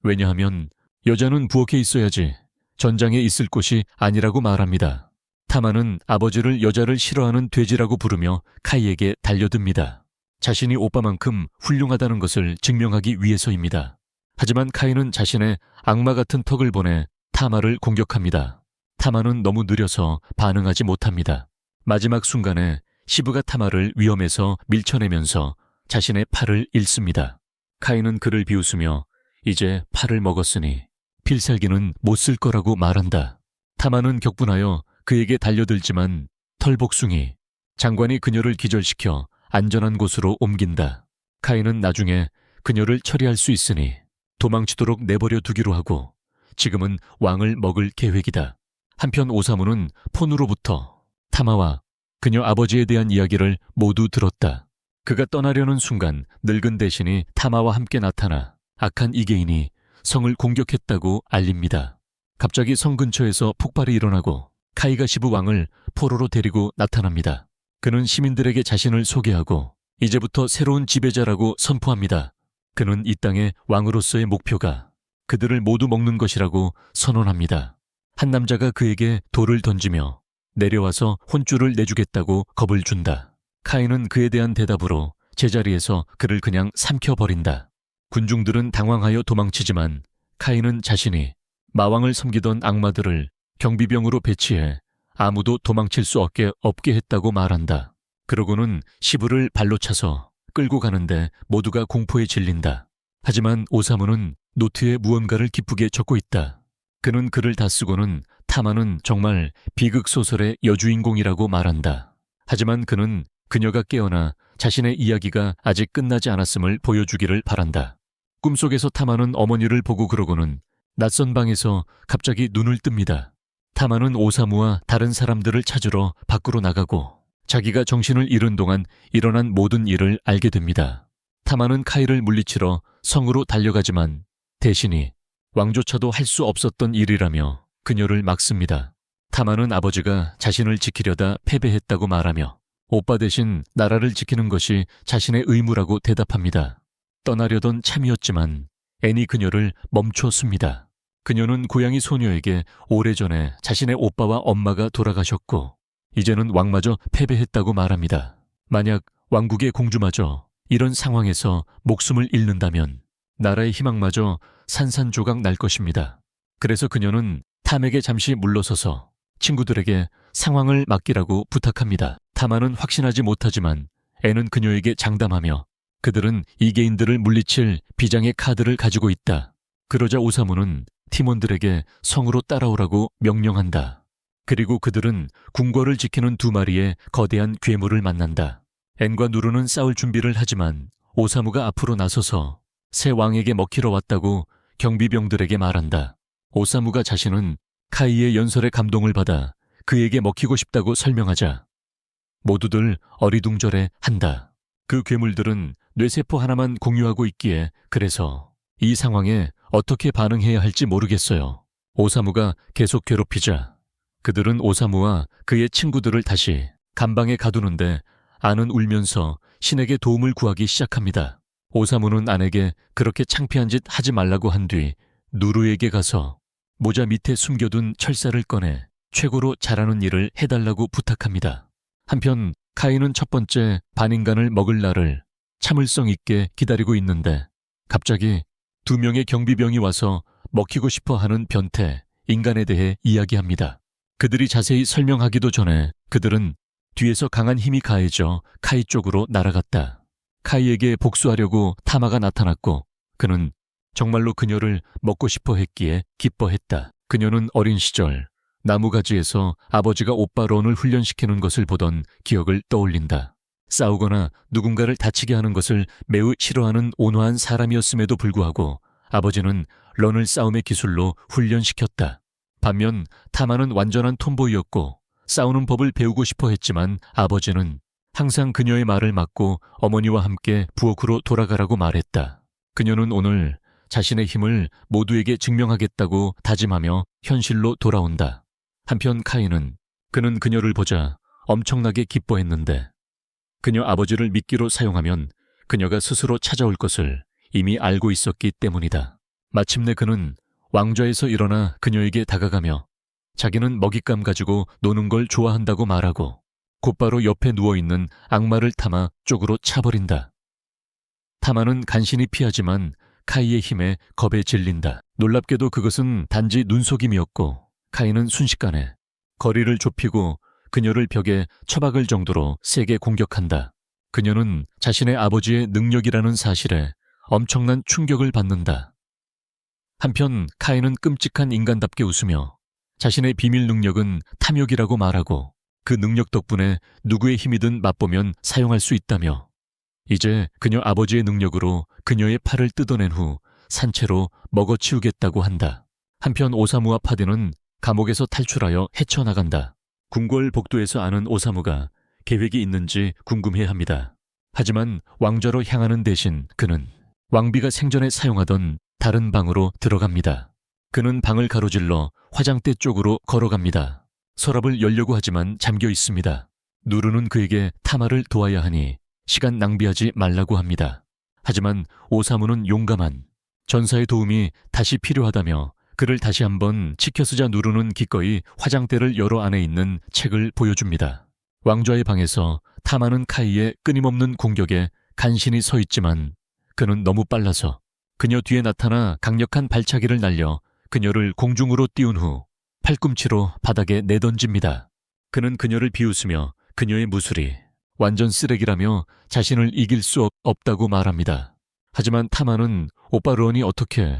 왜냐하면 여자는 부엌에 있어야지 전장에 있을 곳이 아니라고 말합니다. 타마는 아버지를 여자를 싫어하는 돼지라고 부르며 카이에게 달려듭니다. 자신이 오빠만큼 훌륭하다는 것을 증명하기 위해서입니다. 하지만 카이는 자신의 악마 같은 턱을 보내 타마를 공격합니다. 타마는 너무 느려서 반응하지 못합니다. 마지막 순간에 시브가 타마를 위험에서 밀쳐내면서 자신의 팔을 잃습니다. 카이는 그를 비웃으며 이제 팔을 먹었으니 필살기는 못 쓸 거라고 말한다. 타마는 격분하여 그에게 달려들지만 털복숭이 장관이 그녀를 기절시켜 안전한 곳으로 옮긴다. 카이는 나중에 그녀를 처리할 수 있으니 도망치도록 내버려 두기로 하고 지금은 왕을 먹을 계획이다. 한편 오사무는 폰으로부터 타마와 그녀 아버지에 대한 이야기를 모두 들었다. 그가 떠나려는 순간 늙은 대신이 타마와 함께 나타나 악한 이계인이 성을 공격했다고 알립니다. 갑자기 성 근처에서 폭발이 일어나고 카이가 시브 왕을 포로로 데리고 나타납니다. 그는 시민들에게 자신을 소개하고 이제부터 새로운 지배자라고 선포합니다. 그는 이 땅의 왕으로서의 목표가 그들을 모두 먹는 것이라고 선언합니다. 한 남자가 그에게 돌을 던지며 내려와서 혼쭐을 내주겠다고 겁을 준다. 카이는 그에 대한 대답으로 제자리에서 그를 그냥 삼켜버린다. 군중들은 당황하여 도망치지만 카이는 자신이 마왕을 섬기던 악마들을 경비병으로 배치해 아무도 도망칠 수 없게 했다고 말한다. 그러고는 시브를 발로 차서 끌고 가는데 모두가 공포에 질린다. 하지만 오사무는 노트에 무언가를 기쁘게 적고 있다. 그는 글을 다 쓰고는 타마는 정말 비극소설의 여주인공이라고 말한다. 하지만 그는 그녀가 깨어나 자신의 이야기가 아직 끝나지 않았음을 보여주기를 바란다. 꿈속에서 타마는 어머니를 보고 그러고는 낯선 방에서 갑자기 눈을 뜹니다. 타마는 오사무와 다른 사람들을 찾으러 밖으로 나가고 자기가 정신을 잃은 동안 일어난 모든 일을 알게 됩니다. 타마는 카이를 물리치러 성으로 달려가지만 대신이 왕조차도 할 수 없었던 일이라며 그녀를 막습니다. 타마는 아버지가 자신을 지키려다 패배했다고 말하며 오빠 대신 나라를 지키는 것이 자신의 의무라고 대답합니다. 떠나려던 참이었지만 앤이 그녀를 멈췄습니다. 그녀는 고양이 소녀에게 오래전에 자신의 오빠와 엄마가 돌아가셨고 이제는 왕마저 패배했다고 말합니다. 만약 왕국의 공주마저 이런 상황에서 목숨을 잃는다면 나라의 희망마저 산산조각 날 것입니다. 그래서 그녀는 탐에게 잠시 물러서서 친구들에게 상황을 맡기라고 부탁합니다. 타마는 확신하지 못하지만 앤은 그녀에게 장담하며 그들은 이계인들을 물리칠 비장의 카드를 가지고 있다. 그러자 오사무는 팀원들에게 성으로 따라오라고 명령한다. 그리고 그들은 궁궐을 지키는 2마리의 거대한 괴물을 만난다. 앤과 누르는 싸울 준비를 하지만 오사무가 앞으로 나서서 새 왕에게 먹히러 왔다고 경비병들에게 말한다. 오사무가 자신은 카이의 연설에 감동을 받아 그에게 먹히고 싶다고 설명하자 모두들 어리둥절해 한다. 그 괴물들은 뇌세포 하나만 공유하고 있기에 그래서 이 상황에 어떻게 반응해야 할지 모르겠어요. 오사무가 계속 괴롭히자 그들은 오사무와 그의 친구들을 다시 감방에 가두는데 아는 울면서 신에게 도움을 구하기 시작합니다. 오사무는 아내에게 그렇게 창피한 짓 하지 말라고 한 뒤 누르에게 가서 모자 밑에 숨겨둔 철사를 꺼내 최고로 잘하는 일을 해달라고 부탁합니다. 한편 카이는 첫 번째 반인간을 먹을 날을 참을성 있게 기다리고 있는데 갑자기 2명의 경비병이 와서 먹히고 싶어 하는 변태 인간에 대해 이야기합니다. 그들이 자세히 설명하기도 전에 그들은 뒤에서 강한 힘이 가해져 카이 쪽으로 날아갔다. 카이에게 복수하려고 타마가 나타났고 그는 정말로 그녀를 먹고 싶어 했기에 기뻐했다. 그녀는 어린 시절 나무가지에서 아버지가 오빠론을 훈련시키는 것을 보던 기억을 떠올린다. 싸우거나 누군가를 다치게 하는 것을 매우 싫어하는 온화한 사람이었음에도 불구하고 아버지는 런을 싸움의 기술로 훈련시켰다. 반면 타마는 완전한 톰보이였고 싸우는 법을 배우고 싶어 했지만 아버지는 항상 그녀의 말을 막고 어머니와 함께 부엌으로 돌아가라고 말했다. 그녀는 오늘 자신의 힘을 모두에게 증명하겠다고 다짐하며 현실로 돌아온다. 한편 카이는 그는 그녀를 보자 엄청나게 기뻐했는데 그녀 아버지를 미끼로 사용하면 그녀가 스스로 찾아올 것을 이미 알고 있었기 때문이다. 마침내 그는 왕좌에서 일어나 그녀에게 다가가며 자기는 먹잇감 가지고 노는 걸 좋아한다고 말하고 곧바로 옆에 누워있는 악마를 타마 쪽으로 차버린다. 타마는 간신히 피하지만 카이의 힘에 겁에 질린다. 놀랍게도 그것은 단지 눈속임이었고 카이는 순식간에 거리를 좁히고 그녀를 벽에 처박을 정도로 세게 공격한다. 그녀는 자신의 아버지의 능력이라는 사실에 엄청난 충격을 받는다. 한편 카이는 끔찍한 인간답게 웃으며 자신의 비밀 능력은 탐욕이라고 말하고 그 능력 덕분에 누구의 힘이든 맛보면 사용할 수 있다며 이제 그녀 아버지의 능력으로 그녀의 팔을 뜯어낸 후 산채로 먹어치우겠다고 한다. 한편 오사무와 파데는 감옥에서 탈출하여 헤쳐나간다. 궁궐 복도에서 아는 오사무가 계획이 있는지 궁금해합니다. 하지만 왕좌로 향하는 대신 그는 왕비가 생전에 사용하던 다른 방으로 들어갑니다. 그는 방을 가로질러 화장대 쪽으로 걸어갑니다. 서랍을 열려고 하지만 잠겨 있습니다. 누르는 그에게 타마를 도와야 하니 시간 낭비하지 말라고 합니다. 하지만 오사무는 용감한 전사의 도움이 다시 필요하다며 그를 다시 한번 지켜쓰자 누르는 기꺼이 화장대를 열어 안에 있는 책을 보여줍니다. 왕좌의 방에서 타마는 카이의 끊임없는 공격에 간신히 서 있지만 그는 너무 빨라서 그녀 뒤에 나타나 강력한 발차기를 날려 그녀를 공중으로 띄운 후 팔꿈치로 바닥에 내던집니다. 그는 그녀를 비웃으며 그녀의 무술이 완전 쓰레기라며 자신을 이길 수 없다고 말합니다. 하지만 타마는 오빠 런이 어떻게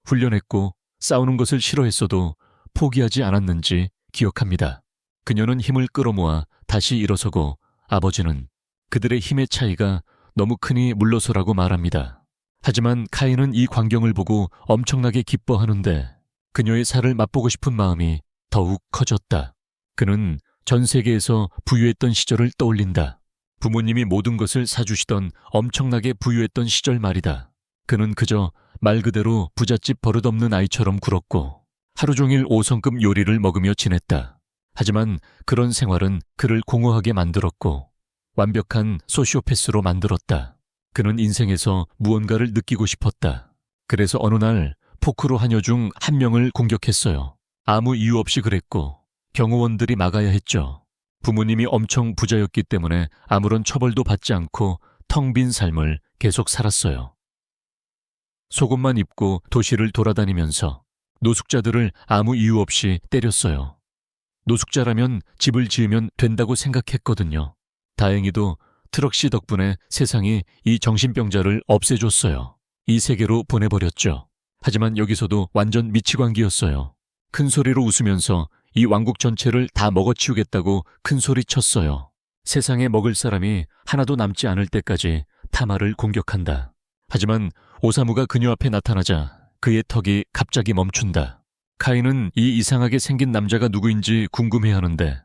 훈련했고 싸우는 것을 싫어했어도 포기하지 않았는지 기억합니다. 그녀는 힘을 끌어모아 다시 일어서고 아버지는 그들의 힘의 차이가 너무 크니 물러서라고 말합니다. 하지만 카이는 이 광경을 보고 엄청나게 기뻐하는데 그녀의 살을 맛보고 싶은 마음이 더욱 커졌다. 그는 전 세계에서 부유했던 시절을 떠올린다. 부모님이 모든 것을 사주시던 엄청나게 부유했던 시절 말이다. 그는 그저 말 그대로 부잣집 버릇없는 아이처럼 굴었고 하루 종일 5성급 요리를 먹으며 지냈다. 하지만 그런 생활은 그를 공허하게 만들었고 완벽한 소시오패스로 만들었다. 그는 인생에서 무언가를 느끼고 싶었다. 그래서 어느 날 포크로 하녀 중 한 명을 공격했어요. 아무 이유 없이 그랬고 경호원들이 막아야 했죠. 부모님이 엄청 부자였기 때문에 아무런 처벌도 받지 않고 텅 빈 삶을 계속 살았어요. 속옷만 입고 도시를 돌아다니면서 노숙자들을 아무 이유 없이 때렸어요. 노숙자라면 집을 지으면 된다고 생각했거든요. 다행히도 트럭씨 덕분에 세상이 이 정신병자를 없애줬어요. 이 세계로 보내버렸죠. 하지만 여기서도 완전 미치광기였어요. 큰 소리로 웃으면서 이 왕국 전체를 다 먹어치우겠다고 큰 소리 쳤어요. 세상에 먹을 사람이 하나도 남지 않을 때까지 타마를 공격한다. 하지만 오사무가 그녀 앞에 나타나자 그의 턱이 갑자기 멈춘다. 카이는 이 이상하게 생긴 남자가 누구인지 궁금해하는데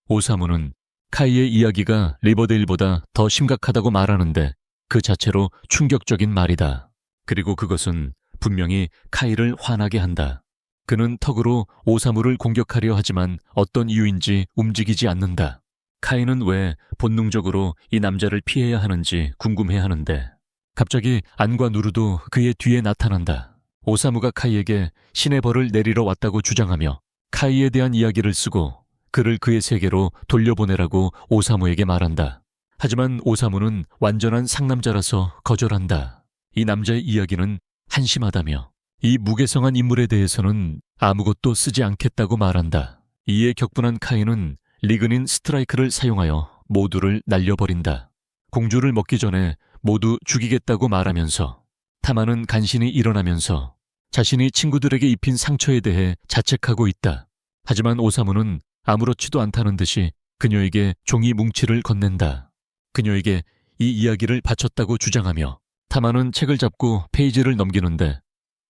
오사무는 카이의 이야기가 리버데일보다 더 심각하다고 말하는데 그 자체로 충격적인 말이다. 그리고 그것은 분명히 카이를 화나게 한다. 그는 턱으로 오사무를 공격하려 하지만 어떤 이유인지 움직이지 않는다. 카이는 왜 본능적으로 이 남자를 피해야 하는지 궁금해하는데 갑자기 안과 누르도 그의 뒤에 나타난다. 오사무가 카이에게 신의 벌을 내리러 왔다고 주장하며 카이에 대한 이야기를 쓰고 그를 그의 세계로 돌려보내라고 오사무에게 말한다. 하지만 오사무는 완전한 상남자라서 거절한다. 이 남자의 이야기는 한심하다며 이 무개성한 인물에 대해서는 아무것도 쓰지 않겠다고 말한다. 이에 격분한 카인은 리그닌 스트라이크를 사용하여 모두를 날려버린다. 공주를 먹기 전에 모두 죽이겠다고 말하면서 타마는 간신히 일어나면서 자신이 친구들에게 입힌 상처에 대해 자책하고 있다. 하지만 오사무는 아무렇지도 않다는 듯이 그녀에게 종이 뭉치를 건넨다. 그녀에게 이 이야기를 바쳤다고 주장하며 타마는 책을 잡고 페이지를 넘기는데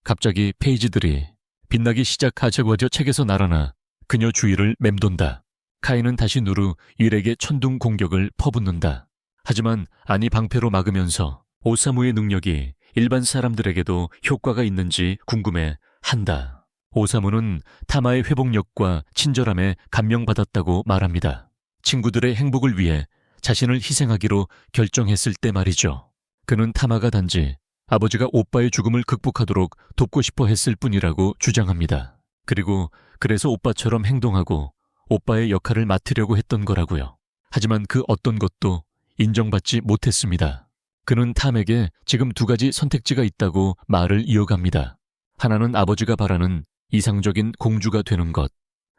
갑자기 페이지들이 빛나기 시작하자마자 책에서 날아나 그녀 주위를 맴돈다. 카인은 다시 누르 일에게 천둥 공격을 퍼붓는다. 하지만 안이 방패로 막으면서 오사무의 능력이 일반 사람들에게도 효과가 있는지 궁금해 한다. 오사무는 타마의 회복력과 친절함에 감명받았다고 말합니다. 친구들의 행복을 위해 자신을 희생하기로 결정했을 때 말이죠. 그는 타마가 단지 아버지가 오빠의 죽음을 극복하도록 돕고 싶어 했을 뿐이라고 주장합니다. 그리고 그래서 오빠처럼 행동하고 오빠의 역할을 맡으려고 했던 거라고요. 하지만 그 어떤 것도 인정받지 못했습니다. 그는 탐에게 지금 두 가지 선택지가 있다고 말을 이어갑니다. 하나는 아버지가 바라는 이상적인 공주가 되는 것,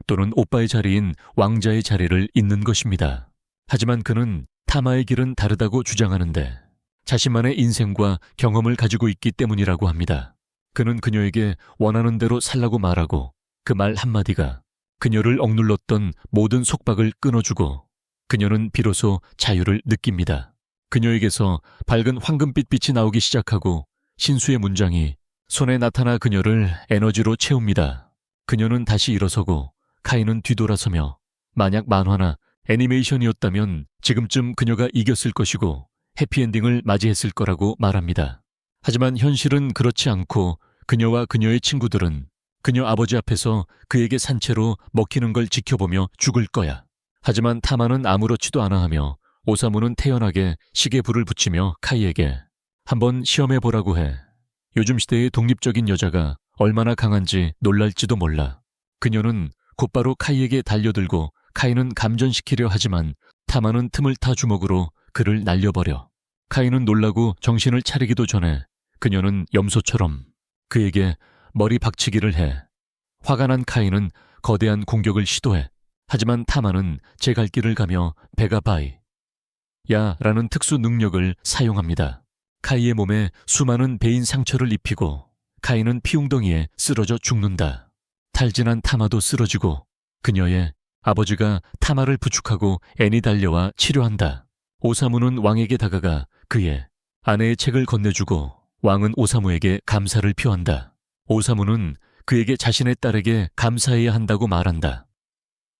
또는 오빠의 자리인 왕자의 자리를 잇는 것입니다. 하지만 그는 타마의 길은 다르다고 주장하는데 자신만의 인생과 경험을 가지고 있기 때문이라고 합니다. 그는 그녀에게 원하는 대로 살라고 말하고 그 말 한마디가 그녀를 억눌렀던 모든 속박을 끊어주고 그녀는 비로소 자유를 느낍니다. 그녀에게서 밝은 황금빛 빛이 나오기 시작하고 신수의 문장이 손에 나타나 그녀를 에너지로 채웁니다. 그녀는 다시 일어서고 카인은 뒤돌아서며 만약 만화나 애니메이션이었다면 지금쯤 그녀가 이겼을 것이고 해피엔딩을 맞이했을 거라고 말합니다. 하지만 현실은 그렇지 않고 그녀와 그녀의 친구들은 그녀 아버지 앞에서 그에게 산채로 먹히는 걸 지켜보며 죽을 거야. 하지만 타마는 아무렇지도 않아 하며 오사무는 태연하게 시계 불을 붙이며 카이에게 한번 시험해보라고 해. 요즘 시대의 독립적인 여자가 얼마나 강한지 놀랄지도 몰라. 그녀는 곧바로 카이에게 달려들고 카이는 감전시키려 하지만 타마는 틈을 타 주먹으로 그를 날려버려. 카이는 놀라고 정신을 차리기도 전에 그녀는 염소처럼 그에게 머리 박치기를 해. 화가 난 카이는 거대한 공격을 시도해. 하지만 타마는 제 갈 길을 가며 베가바이 야라는 특수 능력을 사용합니다. 카이의 몸에 수많은 베인 상처를 입히고 카이는 피웅덩이에 쓰러져 죽는다. 탈진한 타마도 쓰러지고 그녀의 아버지가 타마를 부축하고 애니 달려와 치료한다. 오사무는 왕에게 다가가 그의 아내의 책을 건네주고 왕은 오사무에게 감사를 표한다. 오사무는 그에게 자신의 딸에게 감사해야 한다고 말한다.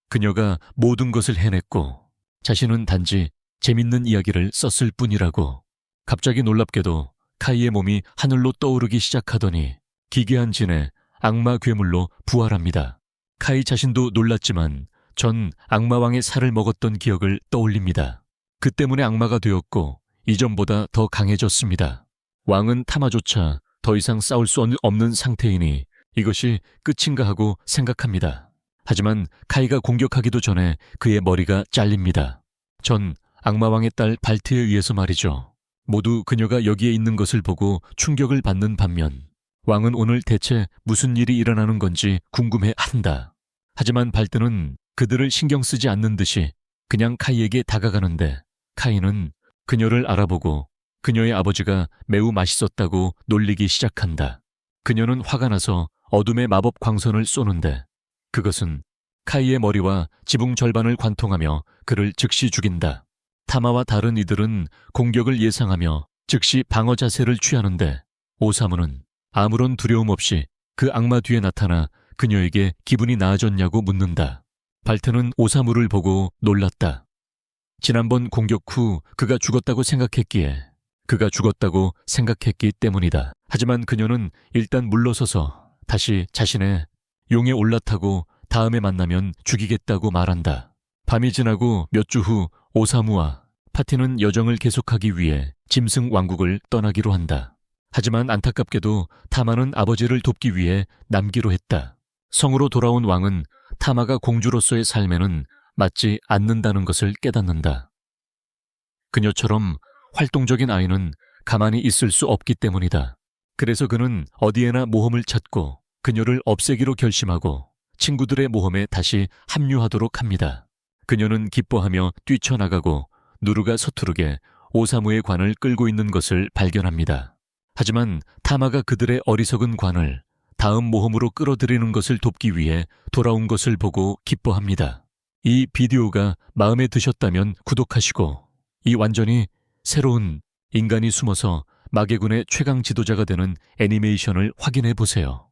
그녀가 모든 것을 해냈고 자신은 단지 재밌는 이야기를 썼을 뿐이라고. 갑자기 놀랍게도 카이의 몸이 하늘로 떠오르기 시작하더니 기괴한 진의 악마 괴물로 부활합니다. 카이 자신도 놀랐지만 전 악마왕의 살을 먹었던 기억을 떠올립니다. 그 때문에 악마가 되었고 이전보다 더 강해졌습니다. 왕은 타마조차 더 이상 싸울 수 없는 상태이니 이것이 끝인가 하고 생각합니다. 하지만 카이가 공격하기도 전에 그의 머리가 잘립니다. 전 악마왕의 딸 발트에 의해서 말이죠. 모두 그녀가 여기에 있는 것을 보고 충격을 받는 반면 왕은 오늘 대체 무슨 일이 일어나는 건지 궁금해한다. 하지만 발트는 그들을 신경 쓰지 않는 듯이 그냥 카이에게 다가가는데 카이는 그녀를 알아보고 그녀의 아버지가 매우 맛있었다고 놀리기 시작한다. 그녀는 화가 나서 어둠의 마법 광선을 쏘는데 그것은 카이의 머리와 지붕 절반을 관통하며 그를 즉시 죽인다. 타마와 다른 이들은 공격을 예상하며 즉시 방어 자세를 취하는데 오사무는 아무런 두려움 없이 그 악마 뒤에 나타나 그녀에게 기분이 나아졌냐고 묻는다. 발트는 오사무를 보고 놀랐다. 지난번 공격 후 그가 죽었다고 생각했기 때문이다. 하지만 그녀는 일단 물러서서 다시 자신의 용에 올라타고 다음에 만나면 죽이겠다고 말한다. 밤이 지나고 몇 주 후 오사무와 파티는 여정을 계속하기 위해 짐승 왕국을 떠나기로 한다. 하지만 안타깝게도 타마는 아버지를 돕기 위해 남기로 했다. 성으로 돌아온 왕은 타마가 공주로서의 삶에는 맞지 않는다는 것을 깨닫는다. 그녀처럼 활동적인 아이는 가만히 있을 수 없기 때문이다. 그래서 그는 어디에나 모험을 찾고 그녀를 없애기로 결심하고 친구들의 모험에 다시 합류하도록 합니다. 그녀는 기뻐하며 뛰쳐나가고 누르가 서투르게 오사무의 관을 끌고 있는 것을 발견합니다. 하지만 타마가 그들의 어리석은 관을 다음 모험으로 끌어들이는 것을 돕기 위해 돌아온 것을 보고 기뻐합니다. 이 비디오가 마음에 드셨다면 구독하시고 이 완전히 새로운 인간이 숨어서 마계군의 최강 지도자가 되는 애니메이션을 확인해 보세요.